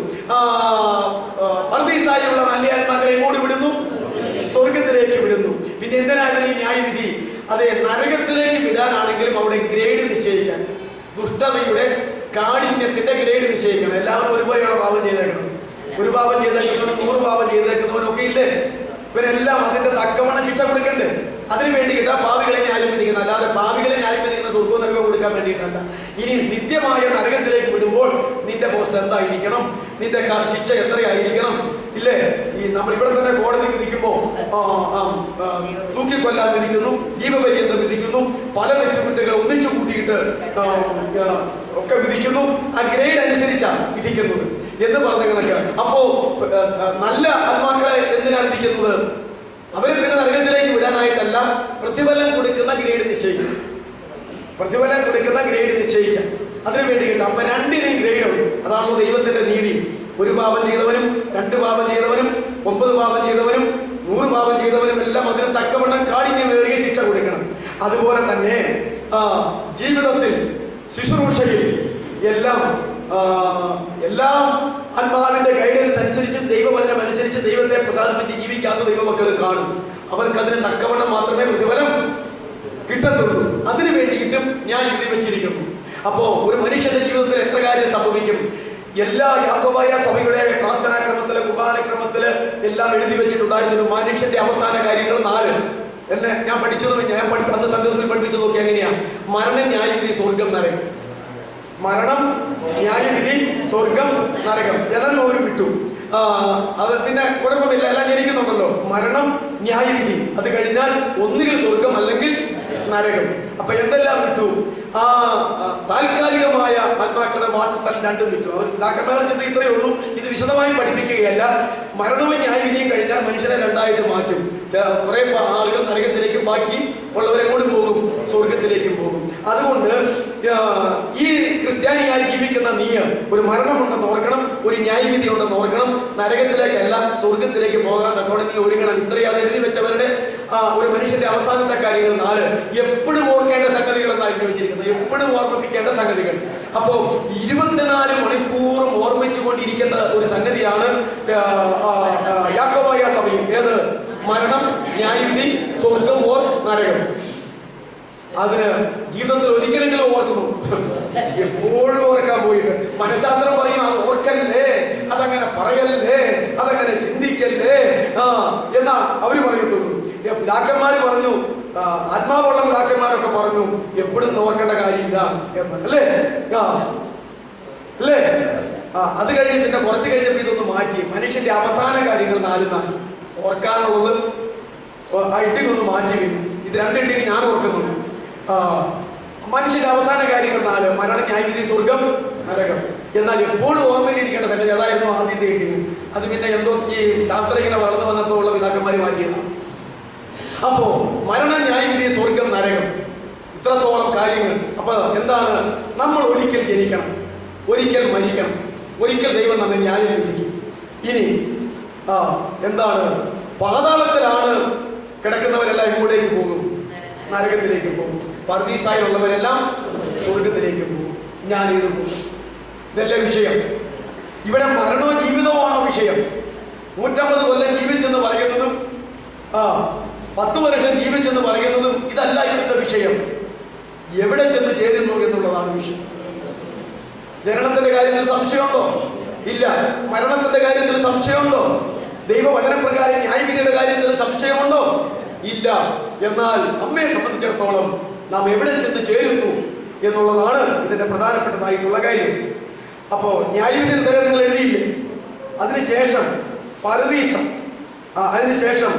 പർദീസായിലുള്ള നല്ല ആത്മാക്കളെ എങ്ങോട്ട് വിടുന്നു? സ്വർഗത്തിലേക്ക് വിടുന്നു. പിന്നെ എന്തിനാണ് ഈ ന്യായവിധി? അതെ, നരകത്തിലേക്ക് വിടാനാണെങ്കിലും അവിടെ ഗ്രേഡ് നിശ്ചയിക്കാൻ, ദുഷ്ടതയുടെ കാഠിന്യത്തിന്റെ ഗ്രേഡ് നിശ്ചയിക്കണം. എല്ലാവരും ഒരുപോലെയാണ് പാപം ചെയ്തേക്കണം. ഒരു പാപം ചെയ്തേക്കുന്നവനും 100 പാപം ചെയ്തേക്കുന്നവനും ഒക്കെ ഇല്ലേ? ഇവരെല്ലാം അതിന്റെ തക്കവണ്ണം ശിക്ഷ കൊടുക്കണ്ടേ? അതിനു വേണ്ടി കിട്ടാ പാവികളെ ന്യായം വിധിക്കണം. അല്ലാതെ പാവികളെ ന്യായം വിധിക്കുന്ന സ്വർഗവും നരകവും കൊടുക്കാൻ വേണ്ടിയിട്ടല്ല. ഇനി നിത്യമായ നരകത്തിലേക്ക് വിടുമ്പോൾ നിന്റെ പോസ്റ്റ് എന്തായിരിക്കണം? നിന്റെ ശിക്ഷ എത്രയായിരിക്കണം? ഇല്ലേ? ഈ നമ്മൾ ഇവിടെ തന്നെ കോടതി വിധിക്കുമ്പോ തൂക്കിക്കൊല്ലാൻ വിധിക്കുന്നു, ജീവപര്യന്തം വിധിക്കുന്നു, പല തെറ്റുകുറ്റങ്ങൾ ഒന്നിച്ചു കൂട്ടിയിട്ട് ഒക്കെ വിധിക്കുന്നു. ആ ഗ്രേഡ് അനുസരിച്ചാണ് വിധിക്കുന്നത് എന്ന് പറഞ്ഞ കണക്ക്. അപ്പോ നല്ല ആത്മാക്കളെ എന്തിനാ വിധിക്കുന്നത്? അവരെ പിന്നെ നരകത്തിലേക്ക് വിടാനായിട്ടല്ല, പ്രതിഫലം കൊടുക്കുന്ന ഗ്രേഡ് നിശ്ചയിക്കും. പ്രതിഫലം കൊടുക്കുന്ന ഗ്രേഡ് നിശ്ചയിക്കാം. അതിനു വേണ്ടി കിട്ടും. അപ്പൊ രണ്ടിനെയും ഗ്രേഡ് ഉണ്ട്. അതാണോ ദൈവത്തിന്റെ നീതി? 1 പാപം ചെയ്തവനും 2 പാപം ചെയ്തവനും 9 പാപം ചെയ്തവനും 100 പാപം ചെയ്തവനും എല്ലാം അതിന് തക്കവണ്ണം കാഠിന്യമേറിയ ശിക്ഷ കൊടുക്കണം. അതുപോലെ തന്നെ ജീവിതത്തിൽ, ശുശ്രൂഷയിൽ എല്ലാം ആത്മാവിന്റെ ഗൈഡൻസ് അനുസരിച്ച്, ദൈവവചനം അനുസരിച്ച് ദൈവത്തെ പ്രസാദിപ്പിച്ച് ജീവിക്കാത്ത ദൈവമക്കൾ കാണും. അവർക്ക് അതിന് തക്കവണ്ണം മാത്രമേ പ്രതിഫലം കിട്ടത്തുള്ളൂ. അതിനു വേണ്ടിയിട്ടും ഞാൻ വിധി വെച്ചിരിക്കുന്നു. അപ്പോ ഒരു മനുഷ്യന്റെ ജീവിതത്തിൽ എത്ര കാര്യം സംഭവിക്കും? എല്ലാ യാക്കോബായ സഭയുടെ പ്രാർത്ഥനാക്രമത്തില്, കുർബാനക്രമത്തില് എല്ലാം എഴുതി വെച്ചിട്ടുണ്ടായിരുന്നു. മനുഷ്യന്റെ അവസാന കാര്യങ്ങൾ 4 എന്നെ ഞാൻ പഠിച്ചത്, അന്ന് സന്ദേശത്തിൽ പഠിപ്പിച്ചു നോക്കി. എങ്ങനെയാ? മരണം, ന്യായവിധി, സ്വർഗം, നരകം. മരണം, ന്യായവിധി, സ്വർഗം, നരകം. ജനങ്ങൾ ഒരു വിട്ടു. അത് പിന്നെ കുഴപ്പമില്ല, എല്ലാം ജനിക്കുന്നുണ്ടല്ലോ. മരണം, ന്യായവിധി, അത് കഴിഞ്ഞാൽ ഒന്നുകിൽ സ്വർഗം അല്ലെങ്കിൽ നരകം. അപ്പൊ എന്തെല്ലാം വിട്ടു? താൽക്കാലികമായ ആത്മാക്കളുടെ വാസസ്ഥലം രണ്ടും വിട്ടു. അവർ ഡാക്ടർമാരുടെ ചിന്ത ഇത്രയേ ഉള്ളൂ. ഇത് വിശദമായി പഠിപ്പിക്കുകയല്ല. മരണവും ന്യായവിധിയും കഴിഞ്ഞാൽ മനുഷ്യനെ രണ്ടായിട്ട് മാറ്റും. കുറെ ആളുകൾ നരകത്തിലേക്കും ബാക്കി ഉള്ളവരെങ്ങോട്ട് പോകും? സ്വർഗത്തിലേക്കും പോകും. അതുകൊണ്ട് ഈ ക്രിസ്ത്യാനിയായി ജീവിക്കുന്ന നീ ഒരു മരണമുണ്ടെന്ന് ഓർക്കണം, ഒരു ന്യായവിധി ഉണ്ടെന്ന് ഓർക്കണം. നരകത്തിലേക്കല്ല സ്വർഗത്തിലേക്ക് പോകാൻ തക്കോടെ നീ ഒരുങ്ങണം. ഇത്രയും അത് എഴുതി വെച്ചവരുടെ ഒരു മനുഷ്യന്റെ അവസാനത്തെ കാര്യങ്ങൾ 4 എപ്പോഴും ഓർക്കേണ്ട സംഗതികൾ എന്നാണ് എഴുതി വെച്ചിരിക്കുന്നത്. എപ്പോഴും ഓർമ്മിപ്പിക്കേണ്ട സംഗതികൾ. അപ്പോ 24 മണിക്കൂറും ഓർമ്മിച്ചു കൊണ്ടിരിക്കേണ്ട ഒരു സംഗതിയാണ് യാക്കോബായ സഭയിൽ. ഏത്? മരണം, ന്യായവിധി, സ്വർഗം, നരകം. അതിന് ജീവിതത്തിൽ ഒരിക്കലെങ്കിലും ഓർക്കുന്നു. എപ്പോഴും ഓർക്കാൻ പോയിട്ട് മനഃശാസ്ത്രം പറയും അത് ഓർക്കല്ലേ, അതങ്ങനെ പറയല്ലേ, അതങ്ങനെ ചിന്തിക്കല്ലേ എന്നാ അവര് പറയത്തുള്ളൂ. പിതാക്കന്മാര് പറഞ്ഞു, ആത്മാവുള്ള പിതാക്കന്മാരൊക്കെ പറഞ്ഞു എപ്പോഴും ഓർക്കേണ്ട കാര്യം ഇതാണ് എന്ന്. അല്ലേ? അല്ലേ? അത് കഴിഞ്ഞ് പിന്നെ കുറച്ച് കഴിഞ്ഞപ്പോ ഇതൊന്ന് മാറ്റി. മനുഷ്യന്റെ അവസാന കാര്യങ്ങൾ 4 ഓർക്കാനുള്ളത് ഇട്ടിങ്ങൊന്ന് മാറ്റി. പിന്നെ ഇത് 2 ഇട്ടിന് ഞാൻ ഓർക്കുന്നുണ്ട്. മനുഷ്യന്റെ അവസാന കാര്യങ്ങൾ 4: മരണം, ന്യായവിധി, സ്വർഗം, നരകം. എന്നാൽ എപ്പോഴും ഓർമ്മയിലിരിക്കേണ്ട സംഗതി അതായിരുന്നു ആദ്യത്തെ ഇട്ടിന്. അത് പിന്നെ എന്തോ ഈ ശാസ്ത്രം ഇങ്ങനെ വളർന്നു വന്നപ്പോൾ ഉള്ള പിതാക്കന്മാര് മാറ്റിയതാണ്. അപ്പോ മരണം, ന്യായവിധി, സ്വർഗം, നരകം, ഇത്രത്തോളം കാര്യങ്ങൾ. അപ്പൊ എന്താണ്? നമ്മൾ ഒരിക്കൽ ജനിക്കണം, ഒരിക്കൽ മരിക്കണം, ഒരിക്കൽ ദൈവം നമ്മെ ന്യായം വിധിക്കും. ഇനി എന്താണ്? പാതാളത്തിലാണ് കിടക്കുന്നവരെല്ലാം എങ്ങോട്ടേക്ക് പോകും? നരകത്തിലേക്ക് പോകും. പർദീസായിലുള്ളവരെല്ലാം സ്വർഗത്തിലേക്ക് പോകും. ഞാൻ ഇത് പോകും. ഇതല്ല വിഷയം. ഇവിടെ മരണവും ജീവിതവുമാണോ വിഷയം? 150 കൊല്ലം ജീവിച്ചെന്ന് പറയുന്നതും 10 വർഷം ജീവിച്ചെന്ന് പറയുന്നതും ഇതല്ല ഇവിടുത്തെ വിഷയം. എവിടെ ചെന്ന് ചേരുന്നു എന്നുള്ളതാണ് വിഷയം. ജനനത്തിന്റെ കാര്യത്തിൽ സംശയമുണ്ടോ? ഇല്ല. മരണത്തിന്റെ കാര്യത്തിൽ സംശയമുണ്ടോ? ദൈവവചനപ്രകാരം ന്യായവിധിയുടെ കാര്യത്തിൽ സംശയമുണ്ടോ? ഇല്ല. എന്നാൽ നമ്മെ സംബന്ധിച്ചിടത്തോളം നാം എവിടെ ചെന്ന് ചേരുന്നു എന്നുള്ളതാണ് ഇതിന്റെ പ്രധാനപ്പെട്ടതായിട്ടുള്ള കാര്യം. അപ്പോ ന്യായവിധി വരെ നിങ്ങൾ എഴുതിയില്ലേ? അതിനുശേഷം പറുദീസ, അതിനുശേഷം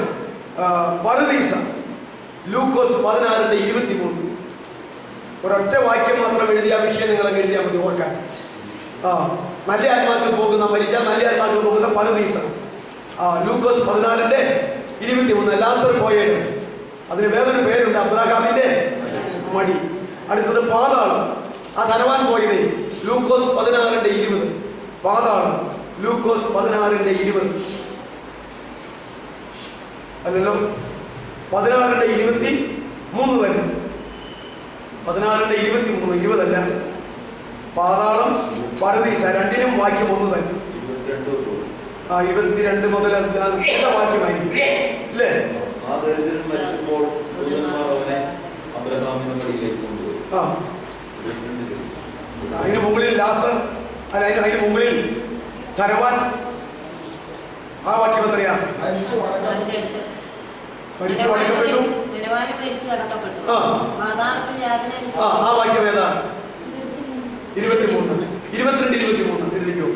പറുദീസ. ലൂക്കോസ് 16:23 ഒരൊറ്റ വാക്യം മാത്രം എഴുതിയ വിഷയം നിങ്ങൾ എഴുതിയാൽ മതി ഓർക്കാൻ. നല്ല ആത്മാക്കൾ പോകുന്ന, മരിച്ചാൽ നല്ല ആത്മാക്കൾ പോകുന്ന പറുദീസ. ലൂക്കോസ് 16:23. ലാസർ പോയത്, അതിന് വേറൊരു പേരുണ്ട്, അബ്രഹാമിന്റെ മടി. അടുത്തത് പാതാളം. ആ ധനവാൻ പോയത് ലൂക്കോസ് 16:20. പാതാളം ലൂക്കോസ് 16:20 അല്ലല്ലോ, 16:23 തന്നെ. 16:23, 20 അല്ല. പാതാളം, പറുദീസ രണ്ടിനും വാക്യം ഒന്ന് തന്നെ. 22 മുതൽ വാക്യമായിരിക്കും അല്ലേ? അതിന് മുകളിൽ ലാസർ, അല്ല അതിന് മുകളിൽ ധനവാൻ. ആ വാക്യം എത്രയാ? മരിച്ചു അടക്കപ്പെട്ടു. ആ വാക്യം ഏതാ? 23, 22, 23 എഴുതിക്കോ.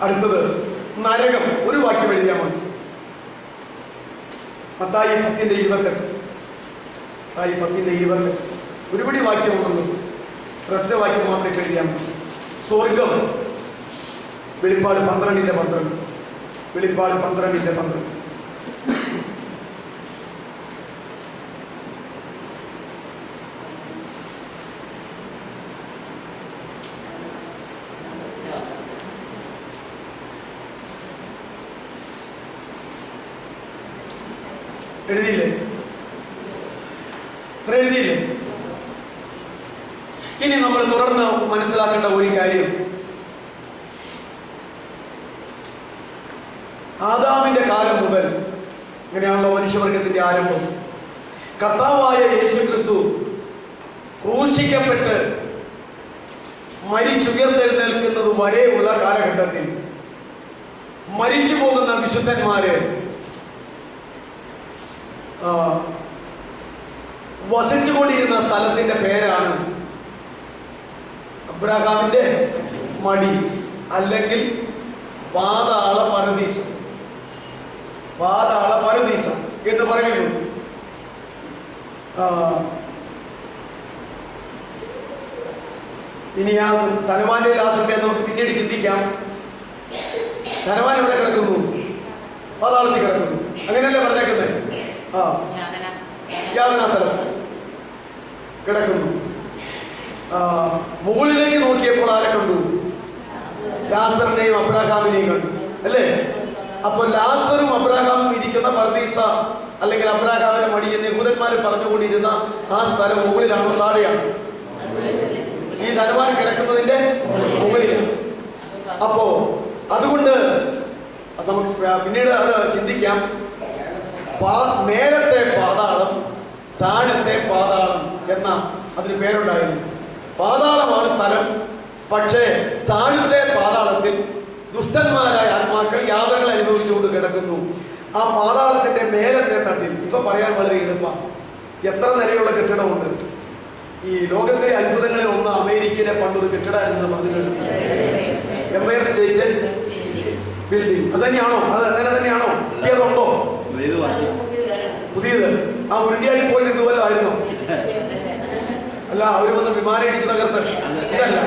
അടുത്തത് നരകം. ഒരു വാക്യം എഴുതിയാൽ മതി. മത്തായി 10:28. മത്തായി 10:28. ഒരുപടി വാക്യമുണ്ടല്ലോ, ഒരൊറ്റ വാക്യം മാത്രമേ എഴുതിയാൽ മതി. സ്വർഗം വെളിപ്പാട് 12:12. വെളിപ്പാട് 12:12. എഴുതിയില്ലേ? ഇത്ര എഴുതിയില്ലേ? ഇനി നമ്മൾ തുടർന്ന് മനസ്സിലാക്കേണ്ട ഒരു കാര്യം, ആദാമിന്റെ കാലം മുതൽ ഇങ്ങനെയാണല്ലോ മനുഷ്യവർഗത്തിന്റെ ആരംഭം. കർത്താവായ യേശുക്രിസ്തു ക്രൂശിക്കപ്പെട്ട് മരിച്ചുയർത്തെഴുന്നേൽക്കുന്നത് വരെയുള്ള കാലഘട്ടത്തിൽ മരിച്ചു പോകുന്ന വിശുദ്ധന്മാര് വസിച്ചുകൊണ്ടിരുന്ന സ്ഥലത്തിന്റെ പേരാണ് അബ്രഹാമിന്റെ മടി, അല്ലെങ്കിൽ പാതാള പരദീസം. പാതാള പരദീസം എന്ന് പറയുന്നു. ഇനി ആ ധനവാന്റെ ലാസറിനെ നമുക്ക് പിന്നീട് ചിന്തിക്കാം. ധനവാൻ എവിടെ കിടക്കുന്നു? പാതാളത്തിൽ കിടക്കുന്നു. അങ്ങനെയല്ലേ പറഞ്ഞേക്കുന്നത്? യാതനാസ്ഥലം കിടക്കുന്നു. മുകളിലേക്ക് നോക്കിയപ്പോൾ ആരെ കണ്ടു? ലാസറിനെയും അബ്രഹാമിനെയും കണ്ടു, അല്ലേ? അപ്പോൾ ലാസറും അബ്രഹാമും ഇരിക്കുന്ന പർദീസ അല്ലെങ്കിൽ അബ്രഹാമിന്റെ മടി എന്ന് യഹൂദന്മാർ പറഞ്ഞുകൊണ്ടിരുന്ന ആ സ്ഥലം മുകളിലാണോ താഴെയാണ്? ഈ ധനവാൻ കിടക്കുന്നതിന്റെ മുകളിലാണ്. അപ്പോ അതുകൊണ്ട് നമുക്ക് പിന്നീട് അത് ചിന്തിക്കാം. മേലത്തെ പാതാളം, താഴത്തെ പാതാളം എന്ന അതിന് പേരുണ്ടായിരുന്നു. പാതാളമാണ് സ്ഥലം, പക്ഷേ താഴത്തെ പാതാളത്തിൽ ദുഷ്ടന്മാരായ ആത്മാക്കൾ യാതനകൾ അനുഭവിച്ചുകൊണ്ട് കിടക്കുന്നു. ആ പാതാളത്തിന്റെ മേലത്തെ തട്ടിൽ ഇപ്പൊ പറയാൻ വളരെ എളുപ്പമാണ്. എത്ര നിലയുള്ള കെട്ടിടമുണ്ട്? ഈ ലോകത്തിലെ അത്ഭുതങ്ങളിൽ ഒന്ന് അമേരിക്കയിലെ പണ്ടൊരു കെട്ടിടമായിരുന്നു പറഞ്ഞു കേട്ടിട്ടുണ്ട്. Empire state building. അത് തന്നെയാണോ? അത് അങ്ങനെ തന്നെയാണോ? അതുണ്ടോ? പുതിയത് ആ ഉരുണ്ടിയാടി പോയി നിന്നുവല്ലോ ആയിരുന്നോ? അല്ല, അവര് വന്ന് വിമാനം ഇടിച്ച് തകർത്ത് ഇതല്ല.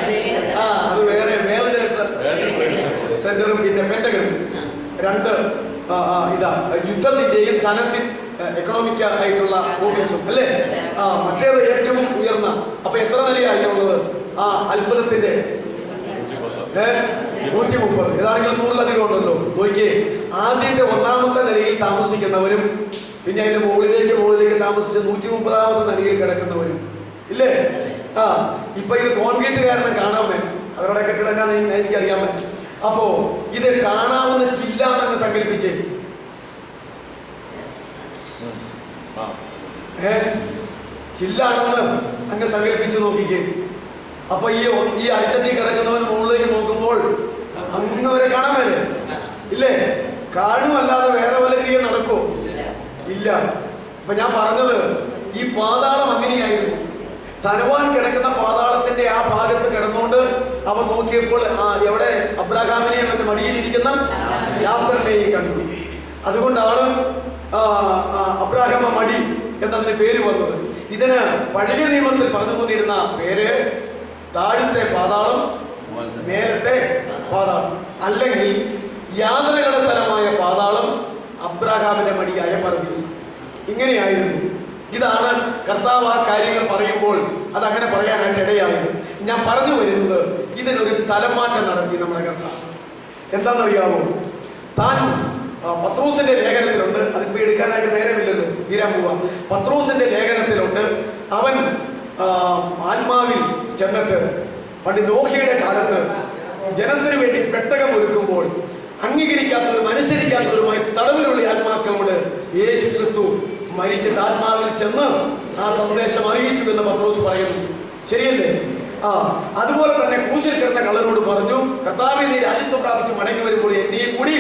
അത് വേറെ സെന്ററും പിന്നെ പെന്റഗണും രണ്ട് ഇതാ യുദ്ധത്തിന്റെയും ധനത്തിൽ എക്കണോമിക് ആയിട്ടുള്ള ഓഫീസും, അല്ലേ? മറ്റേത് ഏറ്റവും ഉയർന്ന. അപ്പൊ എത്ര നിലയായി ഉള്ളത്? ആ അത്ഭുതത്തിന്റെ 130. ഏതാണെങ്കിലും 100-ലധികം ഉണ്ടല്ലോ. നോക്കിയേ, ആദ്യത്തെ ഒന്നാമത്തെ നിലയിൽ താമസിക്കുന്നവരും പിന്നെ അതിന്റെ മുകളിലേക്ക് താമസിച്ച് 130ാമത്തെ നിലയിൽ കിടക്കുന്നവരും, ഇല്ലേ? ഇപ്പൊ ഇത് കോൺക്രീറ്റ് കാരണം കാണാൻ വേണം. അവരുടെ കെട്ടിടം എനിക്കറിയാൻ പറ്റും. അപ്പോ ഇത് കാണാവുന്ന ചില്ലാന്നങ്ങ് സങ്കല്പിച്ചേ. ചില്ലാണെന്ന് അങ്ങ് സങ്കല്പിച്ചു നോക്കിക്കേ. അപ്പൊ ഈ അടിത്തട്ടി കിടക്കുന്നവൻ മുകളിലേക്ക് നോക്കുമ്പോൾ അങ്ങ് വരെ കാണാൻ വരെ ഇല്ലേ? കാണുമല്ലാതെ വേറെ വല്ല ക്രിയ നടക്കോ? ഇല്ല. അപ്പൊ ഞാൻ പറഞ്ഞത് ഈ പാതാളം അങ്ങനെയായിരുന്നു. ധനവാൻ കിടക്കുന്ന പാതാളത്തിന്റെ ആ ഭാഗത്ത് കിടന്നുകൊണ്ട് അവൻ നോക്കിയപ്പോൾ എവിടെ? അബ്രഹാമിനെയും അവന്റെ മടിയിലിരിക്കുന്ന ലാസറിനെയും കണ്ടു. അതുകൊണ്ടാണ് അബ്രഹാമ മടി എന്നതിന് പേര് വന്നത്. ഇതിന് പഴയ നിയമത്തിൽ പറഞ്ഞുകൊണ്ടിരുന്ന പേര് താഴത്തെ പാതാളം, മേലത്തെ പാതാളം, അല്ലെങ്കിൽ യാതനകളുടെ സ്ഥലമായ പാതാളം, അബ്രഹാമിന്റെ മടിയായ പർദീസ്. ഇങ്ങനെയായിരുന്നു. ഇതാണ് കർത്താവ് ആ കാര്യങ്ങൾ പറയുമ്പോൾ അതങ്ങനെ പറയാനായിട്ട് ഇടയായത്. ഞാൻ പറഞ്ഞു വരുന്നത്, ഇതിനൊരു സ്ഥലം മാറ്റം നടത്തി നമ്മുടെ കർത്താവ്. എന്താണെന്നറിയാമോ? താൻ പത്രോസിന്റെ ലേഖനത്തിലുണ്ട്. അതിപ്പോ എടുക്കാനായിട്ട് നേരമില്ലല്ലോ, തീരാൻ പോവാ. പത്രോസിന്റെ ലേഖനത്തിലുണ്ട്. അവൻ ആത്മാവിൽ ചെന്നിട്ട് പണ്ട് നോഹിയുടെ കാലത്ത് ജനത്തിനു വേണ്ടി പെട്ടകം ഒരുക്കുമ്പോൾ അംഗീകരിക്കാത്തവരും അനുസരിക്കാത്തവരുമായി തടവിലുള്ള ആത്മാക്കളോട് യേശു ക്രിസ്തു മരിച്ചിട്ട് ആത്മാവിൽ ചെന്ന് ആ സന്ദേശം അറിയിച്ചു എന്ന് പത്രോസ് പറയുന്നു. ശരിയല്ലേ? അതുപോലെ തന്നെ ക്രൂശിൽ കിടന്ന കള്ളനോട് പറഞ്ഞു, കർത്താവേ, നീ രാജ്യത്വം പ്രാപിച്ച് മടങ്ങി വരുമ്പോൾ എന്നെയും കൂടി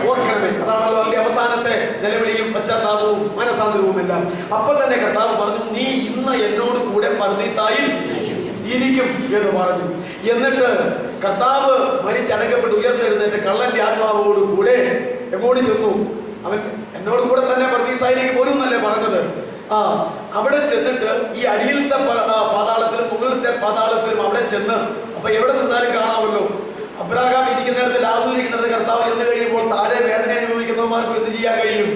ഓർക്കണമേ. അതാണല്ലോ അവന്റെ അവസാനത്തെ നിലവിളിയും പശ്ചാത്താപവും മനസാന്തരവും എല്ലാം. അപ്പൊ തന്നെ കർത്താവ് പറഞ്ഞു, നീ ഇന്ന് എന്നോട് കൂടെ പർദീസായിൽ ഇരിക്കും എന്ന് പറഞ്ഞു. എന്നിട്ട് കർത്താവ് മരിച്ചടക്കപ്പെട്ട് ഉയർത്തെഴുന്നേറ്റ് കള്ളന്റെ ആത്മാവോട് കൂടെ എങ്ങോട്ട് ചെന്നു? അവൻ എന്നോട് കൂടെ തന്നെ പർദീസായിലേക്ക് പോരും എന്നല്ലേ പറഞ്ഞത്? അവിടെ ചെന്നിട്ട് ഈ അടിയിലത്തെ പാതാളത്തിലും മുകളിലത്തെ പാതാളത്തിലും അവിടെ ചെന്ന്, അപ്പൊ എവിടെ നിന്നാലും കാണാമല്ലോ, അബ്രഹാം ഇരിക്കുന്നിടത്ത് ലാസർ ഇരിക്കുന്നിടത്ത് കർത്താവ് ചെന്ന് കഴിയുമ്പോൾ താഴെ വേദന അനുഭവിക്കുന്നവർക്ക് എന്ത് ചെയ്യാൻ കഴിയും?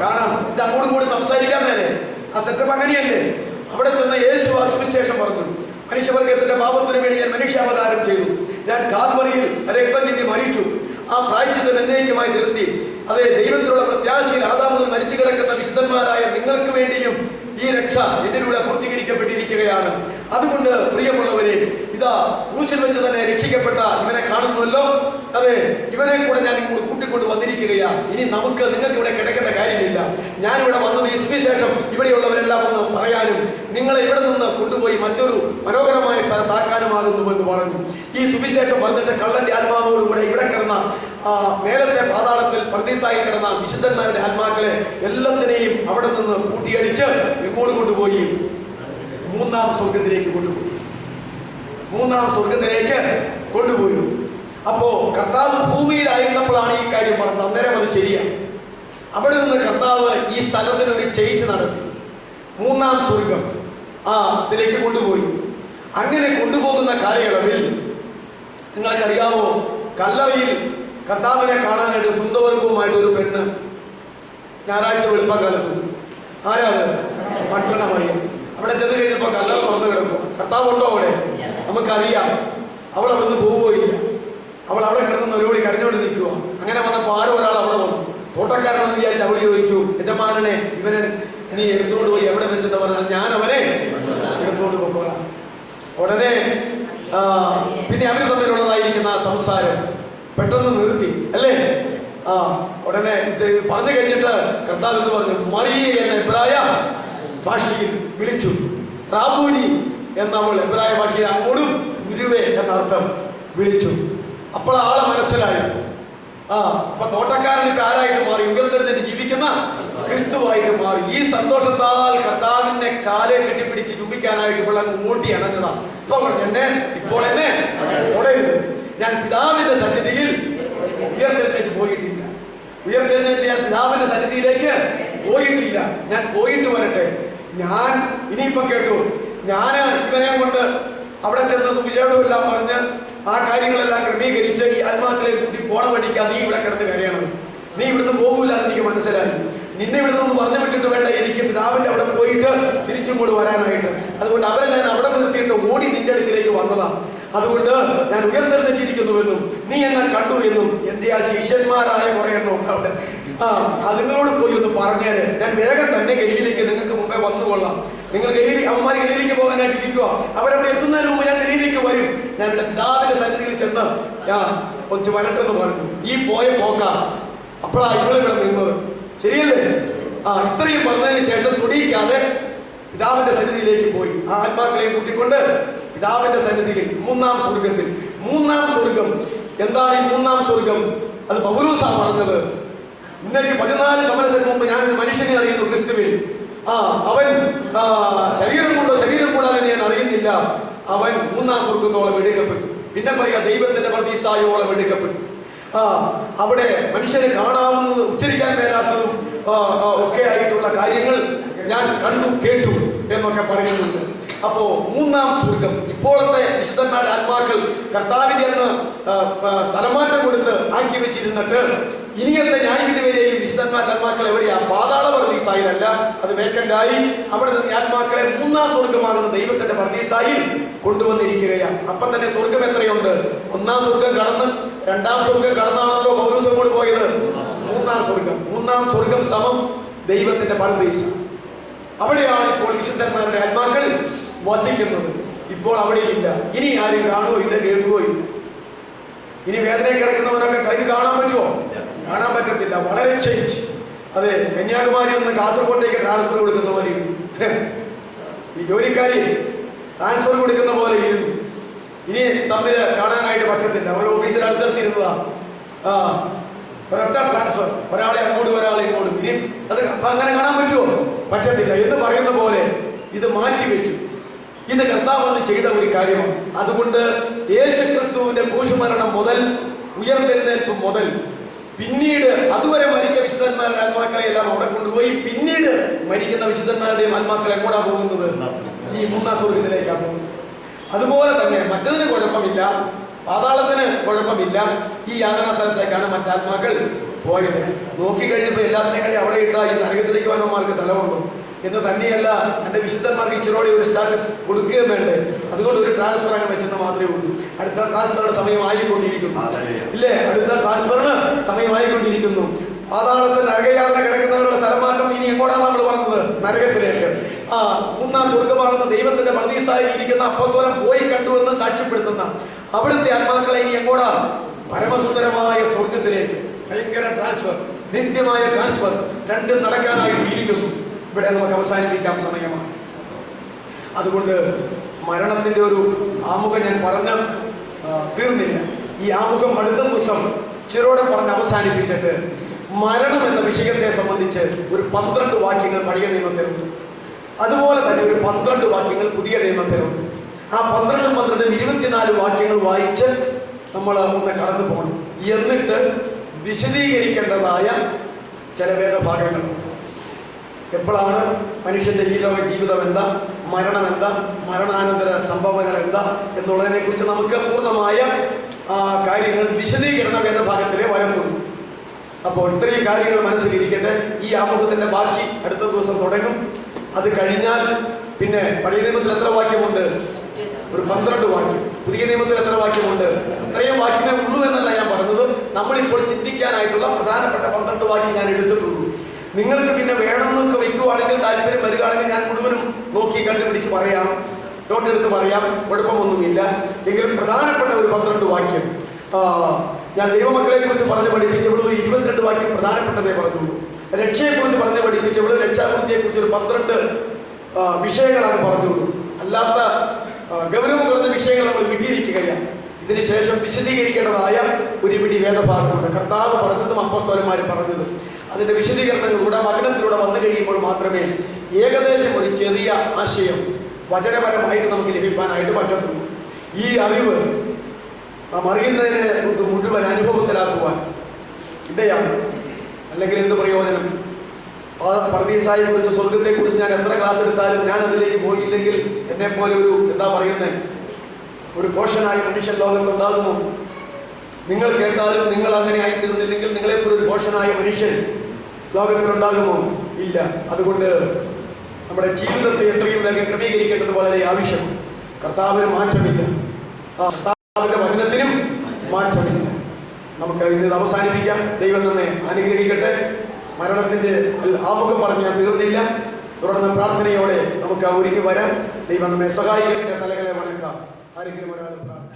കാണാം. ഇത് അങ്ങോട്ടും കൂടി സംസാരിക്കാൻ മേലെ. ആ സെറ്റപ്പ് അങ്ങനെയല്ലേ? അവിടെ ചെന്ന് യേശു ആ സുവിശേഷം പറഞ്ഞു, മനുഷ്യവർഗത്തിന്റെ പാപത്തിന് വേണ്ടി ഞാൻ മനുഷ്യാവതാരം ചെയ്തു. ഞാൻ കാൽവറിയിൽ രക്തം ചിന്തി മരിച്ചു. ആ പ്രായശ്ചിത്തം എന്നേക്കുമായി നിർത്തി. അതെ, ദൈവത്തിലുള്ള പ്രത്യാശയിൽ ആദാം മുതൽ മരിച്ചു കിടക്കുന്ന വിശുദ്ധന്മാരായ നിങ്ങൾക്ക് വേണ്ടിയും ഈ രക്ഷ എന്നിലൂടെ പൂർത്തീകരിക്കപ്പെട്ടിരിക്കുകയാണ്. അതുകൊണ്ട് പ്രിയമുള്ളവരെ, ഇതാ ക്രൂശിൽ വെച്ച് തന്നെ രക്ഷിക്കപ്പെട്ട ഇവനെ കാണുന്നുവല്ലോ. അതെ, ഇവനെ കൂടെ ഞാൻ ഇങ്ങോട്ട് കൂട്ടിക്കൊണ്ട് വന്നിരിക്കുകയാണ്. ഇനി നിങ്ങൾക്ക് ഇവിടെ കിടക്കേണ്ട കാര്യമില്ല. ഞാനിവിടെ വന്നത് ഈ സുവിശേഷം ഇവിടെയുള്ളവരെല്ലാം ഒന്ന് പറയാനും നിങ്ങളെ ഇവിടെ നിന്ന് കൊണ്ടുപോയി മറ്റൊരു മനോഹരമായ സ്ഥലത്താക്കാനുമാകുന്നു എന്ന് പറഞ്ഞു. ഈ സുവിശേഷം പറഞ്ഞിട്ട് കള്ളന്റെ ആത്മാവോടുകൂടെ ഇവിടെ കിടന്ന മേലത്തെ പാതാളത്തിൽ പർദീസായി കിടന്ന വിശുദ്ധന്മാരുടെ ആത്മാക്കളെ എല്ലാത്തിനെയും അവിടെ നിന്ന് കൂട്ടിയടിച്ച് എങ്ങോട്ട് കൊണ്ടുപോയി? മൂന്നാം സ്വർഗത്തിലേക്ക് കൊണ്ടുപോയി. മൂന്നാം സ്വർഗത്തിലേക്ക് കൊണ്ടുപോയി. അപ്പോ കർത്താവ് ഭൂമിയിലായിരുന്നപ്പോഴാണ് ഈ കാര്യം പറഞ്ഞത്. അന്നേരം അത് ശരിയാണ്. അവിടെ നിന്ന് കർത്താവ് ഈ സ്ഥലത്തിന് ഒരു ചേഞ്ച് നടത്തി. മൂന്നാം സ്വർഗം ഇതിലേക്ക് കൊണ്ടുപോയി. അങ്ങനെ കൊണ്ടുപോകുന്ന കാലയളവിൽ നിങ്ങൾക്കറിയാമോ, കല്ലറയിൽ കർത്താവിനെ കാണാനായിട്ട് സുന്ദരവുമായിട്ട് ഒരു പെണ്ണ് ഞായറാഴ്ച വെളുപ്പക്കാലത്ത്. ആരാത്? മഗ്ദലന മറിയം. അവിടെ ചെന്ന് കഴിഞ്ഞപ്പോൾ കല്ലറ തുറന്നു കിടക്കുക. കർത്താവ് ഉണ്ടോ അവിടെ? നമുക്കറിയാം. അവൾ അവിടുന്ന് പോവുകയില്ല. അവൾ അവിടെ കിടന്ന് ഒരുപടി കരഞ്ഞോണ്ട് നിൽക്കുക. അങ്ങനെ വന്നപ്പോൾ ആരോ ഒരാൾ അവിടെ വന്നു. തോട്ടക്കാരനെന്ന് വിചാരിച്ച് അവൾ ചോദിച്ചു, യജമാനനെ ഇവനെ നീ എടുത്തുകൊണ്ട് പോയി എവിടെ വെച്ചെന്ന് പറഞ്ഞാൽ ഞാൻ അവനെ എടുത്തുകൊണ്ട് പോക്കോളാം. ഉടനെ പിന്നെ അവർ തമ്മിലുള്ളതായിരിക്കുന്ന ആ സംസാരം പെട്ടെന്ന് നിർത്തി അല്ലേ? ഉടനെ ഇത് പറഞ്ഞു കഴിഞ്ഞിട്ട് കർത്താവ് എന്ന് പറഞ്ഞു, മറിയ എന്ന എബ്രായ ഭാഷയിൽ വിളിച്ചു. റാബൂനി എന്നവൾ എബ്രായ ഭാഷയിൽ അങ്ങോട്ടും ഗുരുവേ എന്നർത്ഥം വിളിച്ചു. അപ്പോൾ ആളെ മനസ്സിലായി. അപ്പൊ തോട്ടക്കാരനൊക്കെ ആരായിട്ട് മാറി? ഉയർത്തെഴുന്നേറ്റ് ജീവിക്കുന്ന ക്രിസ്തുവായിട്ട് മാറി. ഈ സന്തോഷത്താൽ കർത്താവിന്റെ കാലെ കെട്ടിപ്പിടിച്ച് ചുംബിക്കാനായിട്ട് ഇപ്പോൾ മൂട്ടി അണഞ്ഞതാ. ഇപ്പൊ പറഞ്ഞു, ഇപ്പോൾ എന്നെ തുടരുത്. ഞാൻ പിതാവിന്റെ സന്നിധിയിൽ ഉയർത്തെഴുന്നേറ്റ് പോയിട്ടില്ല. ഉയർത്തെഴുന്നേറ്റ് ഞാൻ പിതാവിന്റെ സന്നിധിയിലേക്ക് പോയിട്ടില്ല. ഞാൻ പോയിട്ട് വരട്ടെ. ഞാൻ ഇനിയിപ്പൊ കേട്ടു, ഞാൻ ഇവനെ കൊണ്ട് അവിടെ ചെന്ന് സുവിശേഷമെല്ലാം പറഞ്ഞ് ആ കാര്യങ്ങളെല്ലാം ക്രമീകരിച്ച് ഈ ആത്മാക്കളെ കൂട്ടി പോണ വഴിക്കാ നീ ഇവിടെ കിടന്ന് കരയണം. നീ ഇവിടുന്ന് പോകില്ല എന്ന് എനിക്ക് മനസ്സിലായി. നിന്നെ ഇവിടുന്ന് ഒന്ന് പറഞ്ഞു വിട്ടിട്ട് വേണ്ട എനിക്ക് പിതാവിന്റെ അവിടെ പോയിട്ട് തിരിച്ചും കൂടി വരാനായിട്ട്. അതുകൊണ്ട് അവരെ ഞാൻ അവിടെ നിർത്തിയിട്ട് ഓടി നിന്റെ അടുക്കിലേക്ക് വന്നതാ. അതുകൊണ്ട് ഞാൻ ഉയർത്തെഴുന്നേറ്റിരിക്കുന്നുവെന്നും നീ എന്നെ കണ്ടു എന്നും എന്റെ ആ ശിഷ്യന്മാരായ കുറെ എണ്ണം ഉണ്ട് അവിടെ. അതുങ്ങളോട് പോയി ഒന്ന് പറഞ്ഞേരെ. ഞാൻ വേഗം തന്നെ ഗലീലയ്ക്ക് നിങ്ങൾക്ക് മുമ്പേ വന്നുകൊള്ളാം. നിങ്ങൾ അവന്മാർ ഗലീലയ്ക്ക് പോകാനായിട്ട് ഇരിക്കുക. അവരവിടെ എത്തുന്നതിന് മുമ്പ് ഞാൻ ഗലീലയ്ക്ക് വരും. ഞാൻ എന്റെ പിതാവിന്റെ സന്നിധിയിൽ ചെന്ന് കുറച്ച് വരട്ടെന്ന് പറഞ്ഞു. ഈ പോയ പോക്ക അപ്പോഴാ ഇവിടെ നിന്നത്. ശരിയല്ലേ? ഇത്രയും പറഞ്ഞതിന് ശേഷം തുടിയിക്കാതെ പിതാവിന്റെ സന്നിധിയിലേക്ക് പോയി. ആ ആത്മാക്കളെ കൂട്ടിക്കൊണ്ട് പിതാവിന്റെ സന്നിധിയിൽ മൂന്നാം സ്വർഗത്തിൽ. മൂന്നാം സ്വർഗം എന്താണ്? ഈ മൂന്നാം സ്വർഗം അത് പൗലോസാ പറഞ്ഞത്. ഇന്നേക്ക് 14 സംവത്സരം മുമ്പ് ഞാനൊരു മനുഷ്യനെ അറിയുന്നു ക്രിസ്തുവിൽ. അവൻ ശരീരം കൊണ്ടോ ശരീരം കൂടാതെ ഞാൻ അറിയുന്നില്ല. അവൻ മൂന്നാം സ്വർഗത്തോളം എടുക്കപ്പെട്ടു. പിന്നെ പറയാ ദൈവത്തിന്റെ പർദീസായോളം എടുക്കപ്പെട്ടു. അവിടെ മനുഷ്യരെ കാണാവുന്നതും ഉച്ചരിക്കാൻ മേലാത്തതും ഒക്കെ ആയിട്ടുള്ള കാര്യങ്ങൾ ഞാൻ കണ്ടു കേട്ടു എന്നൊക്കെ പറയുന്നുണ്ട്. അപ്പോ മൂന്നാം സ്വർഗം ഇപ്പോഴത്തെ വിശുദ്ധന്മാരുടെ ആത്മാക്കൾ കർത്താവിന്റെ അന്ന് സ്ഥലമാറ്റം കൊടുത്ത് ആക്കി വെച്ചിരുന്നിട്ട് ഇനിയത്തെ ന്യായവിധി വരെയും വിശുദ്ധന്മാരുടെ ആത്മാക്കൾ എവിടെയാ? പാതാള പർദീസായിലല്ല, അത് വേക്കൻ്റായി. അവിടെ നിന്ന് ആത്മാക്കളെ മൂന്നാം സ്വർഗമാകുന്ന ദൈവത്തിന്റെ പർദീസായി കൊണ്ടുവന്നിരിക്കുകയാണ്. അപ്പം തന്നെ സ്വർഗം എത്രയുണ്ട്? ഒന്നാം സ്വർഗം കടന്ന് രണ്ടാം സ്വർഗം കടന്നാണല്ലോ പൗലോസ് കൊണ്ട് പോയത്. മൂന്നാം സ്വർഗം. മൂന്നാം സ്വർഗം സമം ദൈവത്തിന്റെ പർദീസ. അവിടെയാണ് ഇപ്പോൾ വിശുദ്ധന്മാരുടെ ആത്മാക്കൾ വസിക്കുന്നത്. ഇപ്പോൾ അവിടെയില്ല. ഇനി ആരും കാണുകയോ ഇല്ല, കേൾക്കുകയോ ഇല്ല. ഇനി വേദന കിടക്കുന്നവരൊക്കെ ഇത് കാണാൻ പറ്റുമോ? കാണാൻ പറ്റത്തില്ല. വളരെ ചേഞ്ച്. അതെ, കന്യാകുമാരിയിൽ നിന്ന് കാസർഗോട്ടേക്ക് ട്രാൻസ്ഫർ കൊടുക്കുന്ന പോലെ ഇരുന്നു. ഈ ജോലിക്കാരി ട്രാൻസ്ഫർ കൊടുക്കുന്ന പോലെ ഇരുന്നു. ഇനി തമ്മിൽ കാണാനായിട്ട് പറ്റത്തില്ല. അവരുടെ ഓഫീസിൽ അടുത്തടുത്തിരുന്നതാ. ഒരൊറ്റ ട്രാൻസ്ഫർ, ഒരാളെ അങ്ങോട്ടും ഒരാളെ ഇങ്ങോട്ടും. ഇനി അത് അങ്ങനെ കാണാൻ പറ്റുമോ? പറ്റത്തില്ല. എന്ന് പറയുന്ന പോലെ ഇത് മാറ്റിവെച്ചു. ഇത് കർത്താവ് ചെയ്ത ഒരു കാര്യമാണ്. അതുകൊണ്ട് യേശു ക്രിസ്തുവിന്റെ ക്രൂശുമരണം മുതൽ ഉയർത്തെഴുന്നേൽപ്പ് മുതൽ പിന്നീട് അതുവരെ മരിച്ച വിശുദ്ധന്മാരുടെ ആത്മാക്കളെ എല്ലാം അവിടെ കൊണ്ടുപോയി പിന്നീട് മരിക്കുന്ന വിശുദ്ധന്മാരുടെയും ആത്മാക്കളെ എങ്ങോട്ടാ പോകുന്നത്? ഈ മൂന്നാം സ്വർഗത്തിലേക്കാണ് പോകുന്നത്. അതുപോലെ തന്നെ മറ്റതിന് കുഴപ്പമില്ല, പാതാളത്തിന് കുഴപ്പമില്ല. ഈ യാതനാ സ്ഥലത്തേക്കാണ് മറ്റാത്മാക്കൾ പോയത്. നോക്കിക്കഴിഞ്ഞപ്പോൾ എല്ലാത്തിനേക്കാളും അവിടെ ഇട്ടാ ഈ നരകത്തിലേക്ക് വന്നവന്മാർക്ക് സ്ഥലമുണ്ടോ എന്ന് തന്നെയല്ല, എൻ്റെ വിശുദ്ധന്മാർക്ക് ഇച്ചിരോടെ ഒരു സ്റ്റാറ്റസ് കൊടുക്കുകയും വേണ്ടേ? അതുകൊണ്ട് ഒരു ട്രാൻസ്ഫർ അങ്ങനെ വെച്ചെന്ന് മാത്രമേ ഉള്ളൂ. അടുത്ത ട്രാൻസ്ഫറിന് സമയമായിക്കൊണ്ടിരിക്കുന്നു. ഇല്ലേ? അടുത്ത ട്രാൻസ്ഫറിന് സമയമായിക്കൊണ്ടിരിക്കുന്നു. പാതാളത്തിൽ നരകയാതന കിടക്കുന്നവരുടെ സ്ഥലമാറ്റം ഇനി എങ്ങോട്ടാണ് നമ്മൾ പറഞ്ഞത്? നരകത്തിലേക്ക്. മൂന്നാം സ്വർഗമാകുന്ന ദൈവത്തിന്റെ പർദീസായി ഇരിക്കുന്ന അപ്പോസ്തലൻ പോയി കണ്ടുവെന്ന് സാക്ഷ്യപ്പെടുത്തുന്ന അവിടുത്തെ ആത്മാക്കളെ ഇനി എങ്ങോട്ടാ? പരമസുന്ദരമായ സ്വർഗത്തിലേക്ക്. ഭയങ്കര ട്രാൻസ്ഫർ, നിത്യമായ ട്രാൻസ്ഫർ രണ്ടും നടക്കാനായിട്ട് ഇരിക്കുന്നു. ഇവിടെ നമുക്ക് അവസാനിപ്പിക്കാൻ സമയമാണ്. അതുകൊണ്ട് മരണത്തിന്റെ ഒരു ആമുഖം ഞാൻ പറഞ്ഞ് തീർന്നില്ല. ഈ ആമുഖം അടുത്ത ദിവസം ഇച്ചിരോടെ പറഞ്ഞ് അവസാനിപ്പിച്ചിട്ട് മരണം എന്ന വിഷയത്തെ സംബന്ധിച്ച് ഒരു 12 വാക്യങ്ങൾ പഴയ നിയമത്തിലുണ്ട്. അതുപോലെ തന്നെ ഒരു 12 വാക്യങ്ങൾ പുതിയ നിയമത്തിലുണ്ട്. ആ 12 24 വാക്യങ്ങൾ വായിച്ച് നമ്മൾ ഒന്ന് കടന്നു പോകണം. എന്നിട്ട് വിശദീകരിക്കേണ്ടതായ ചില വേദഭാഗങ്ങൾ. എപ്പോഴാണ് മനുഷ്യന്റെ ഈ ലോക ജീവിതം എന്താ, മരണം എന്താ, മരണാനന്തര സംഭവങ്ങൾ എന്താ എന്നുള്ളതിനെ കുറിച്ച് നമുക്ക് പൂർണ്ണമായ കാര്യങ്ങൾ വിശദീകരണ വേദഭാഗത്തിലേ വരുന്നുള്ളൂ. അപ്പോൾ ഇത്രയും കാര്യങ്ങൾ മനസ്സിലിരിക്കട്ടെ. ഈ ആമുഖത്തിന്റെ ബാക്കി അടുത്ത ദിവസം തുടങ്ങും. അത് കഴിഞ്ഞാൽ പിന്നെ പഴയ നിയമത്തിൽ എത്ര വാക്യമുണ്ട്? ഒരു 12 വാക്യം. പുതിയ നിയമത്തിൽ എത്ര വാക്യമുണ്ട്? അത്രയും വാക്യമേ ഉള്ളൂ എന്നല്ല ഞാൻ പറഞ്ഞത്. നമ്മളിപ്പോൾ ചിന്തിക്കാനായിട്ടുള്ള പ്രധാനപ്പെട്ട 12 വാക്യം ഞാൻ എടുത്തിട്ടുള്ളൂ. നിങ്ങൾക്ക് പിന്നെ വേണമെന്നൊക്കെ വയ്ക്കുവാണെങ്കിൽ, താല്പര്യം വരികയാണെങ്കിൽ ഞാൻ മുഴുവനും നോക്കി കണ്ടുപിടിച്ച് പറയാം, നോട്ടെടുത്ത് പറയാം, കുഴപ്പമൊന്നുമില്ല. എങ്കിലും പ്രധാനപ്പെട്ട ഒരു 12 വാക്യം ഞാൻ ദൈവമക്കളെ കുറിച്ച് പറഞ്ഞ് പഠിപ്പിച്ചവളും 22 വാക്യം പ്രധാനപ്പെട്ടതേ പറഞ്ഞുള്ളൂ. രക്ഷയെക്കുറിച്ച് പറഞ്ഞ് പഠിപ്പിച്ചവളും രക്ഷാപൂർത്തിയെ കുറിച്ച് ഒരു 12 വിഷയങ്ങളാണ് പറഞ്ഞുള്ളൂ. അല്ലാത്ത ഗൗരവം കുറഞ്ഞ വിഷയങ്ങൾ നമ്മൾ വിട്ടിരിക്കുകയാണ്. ഇതിനുശേഷം വിശദീകരിക്കേണ്ടതായ ഒരു പിടി വേദഭാഗമുണ്ട്. കർത്താവ് പറഞ്ഞതും അപ്പോസ്തലന്മാർ പറഞ്ഞതും അതിന്റെ വിശദീകരണങ്ങളിലൂടെ വചനത്തിലൂടെ വന്നു കഴിയുമ്പോൾ മാത്രമേ ഏകദേശം ഒരു ചെറിയ ആശയം വചനപരമായിട്ട് നമുക്ക് ലഭിക്കാനായിട്ട് പറ്റത്തുള്ളൂ. ഈ അറിവ് നാം അറിയുന്നതിനെ മുഴുവൻ അനുഭവത്തിലാക്കുവാൻ ഇടയാണ്. അല്ലെങ്കിൽ എന്ത് പ്രയോജനം? പർദീസായെ കുറിച്ച്, സ്വർഗത്തെ കുറിച്ച് ഞാൻ എത്ര ക്ലാസ് എടുത്താലും ഞാൻ അതിലേക്ക് പോയില്ലെങ്കിൽ എന്നെ പോലെ ഒരു എന്താ പറയുന്നത്, ഒരു പോഷനായ മനുഷ്യൻ ലോകത്തുണ്ടാകുമോ? നിങ്ങൾ കേട്ടാലും നിങ്ങൾ അങ്ങനെ ആയിത്തീർന്നില്ലെങ്കിൽ നിങ്ങളെപ്പോലെ ഒരു പോഷനായ മനുഷ്യൻ ലോകത്തിലുണ്ടാകുമോ? ഇല്ല. അതുകൊണ്ട് നമ്മുടെ ജീവിതത്തെ എത്രയും വേഗം ക്രമീകരിക്കേണ്ടത് വളരെ ആവശ്യം. കർത്താവിന് മാറ്റമില്ല, കർത്താവിന്റെ വചനത്തിനും മാറ്റമില്ല. നമുക്ക് ഇന്ന് അവസാനിപ്പിക്കാം. ദൈവം നമ്മെ അനുഗ്രഹിക്കട്ടെ. മരണത്തിന്റെ ആമുഖം പറഞ്ഞ് ഞാൻ തീർന്നില്ല. തുടർന്ന് പ്രാർത്ഥനയോടെ നമുക്ക് ഒരുങ്ങി വരാം. ദൈവം നമ്മെ സഹായിക്കട്ടെ. തലകളെ വണക്കാം. ആരെങ്കിലും ഒരാൾ പ്രാർത്ഥന.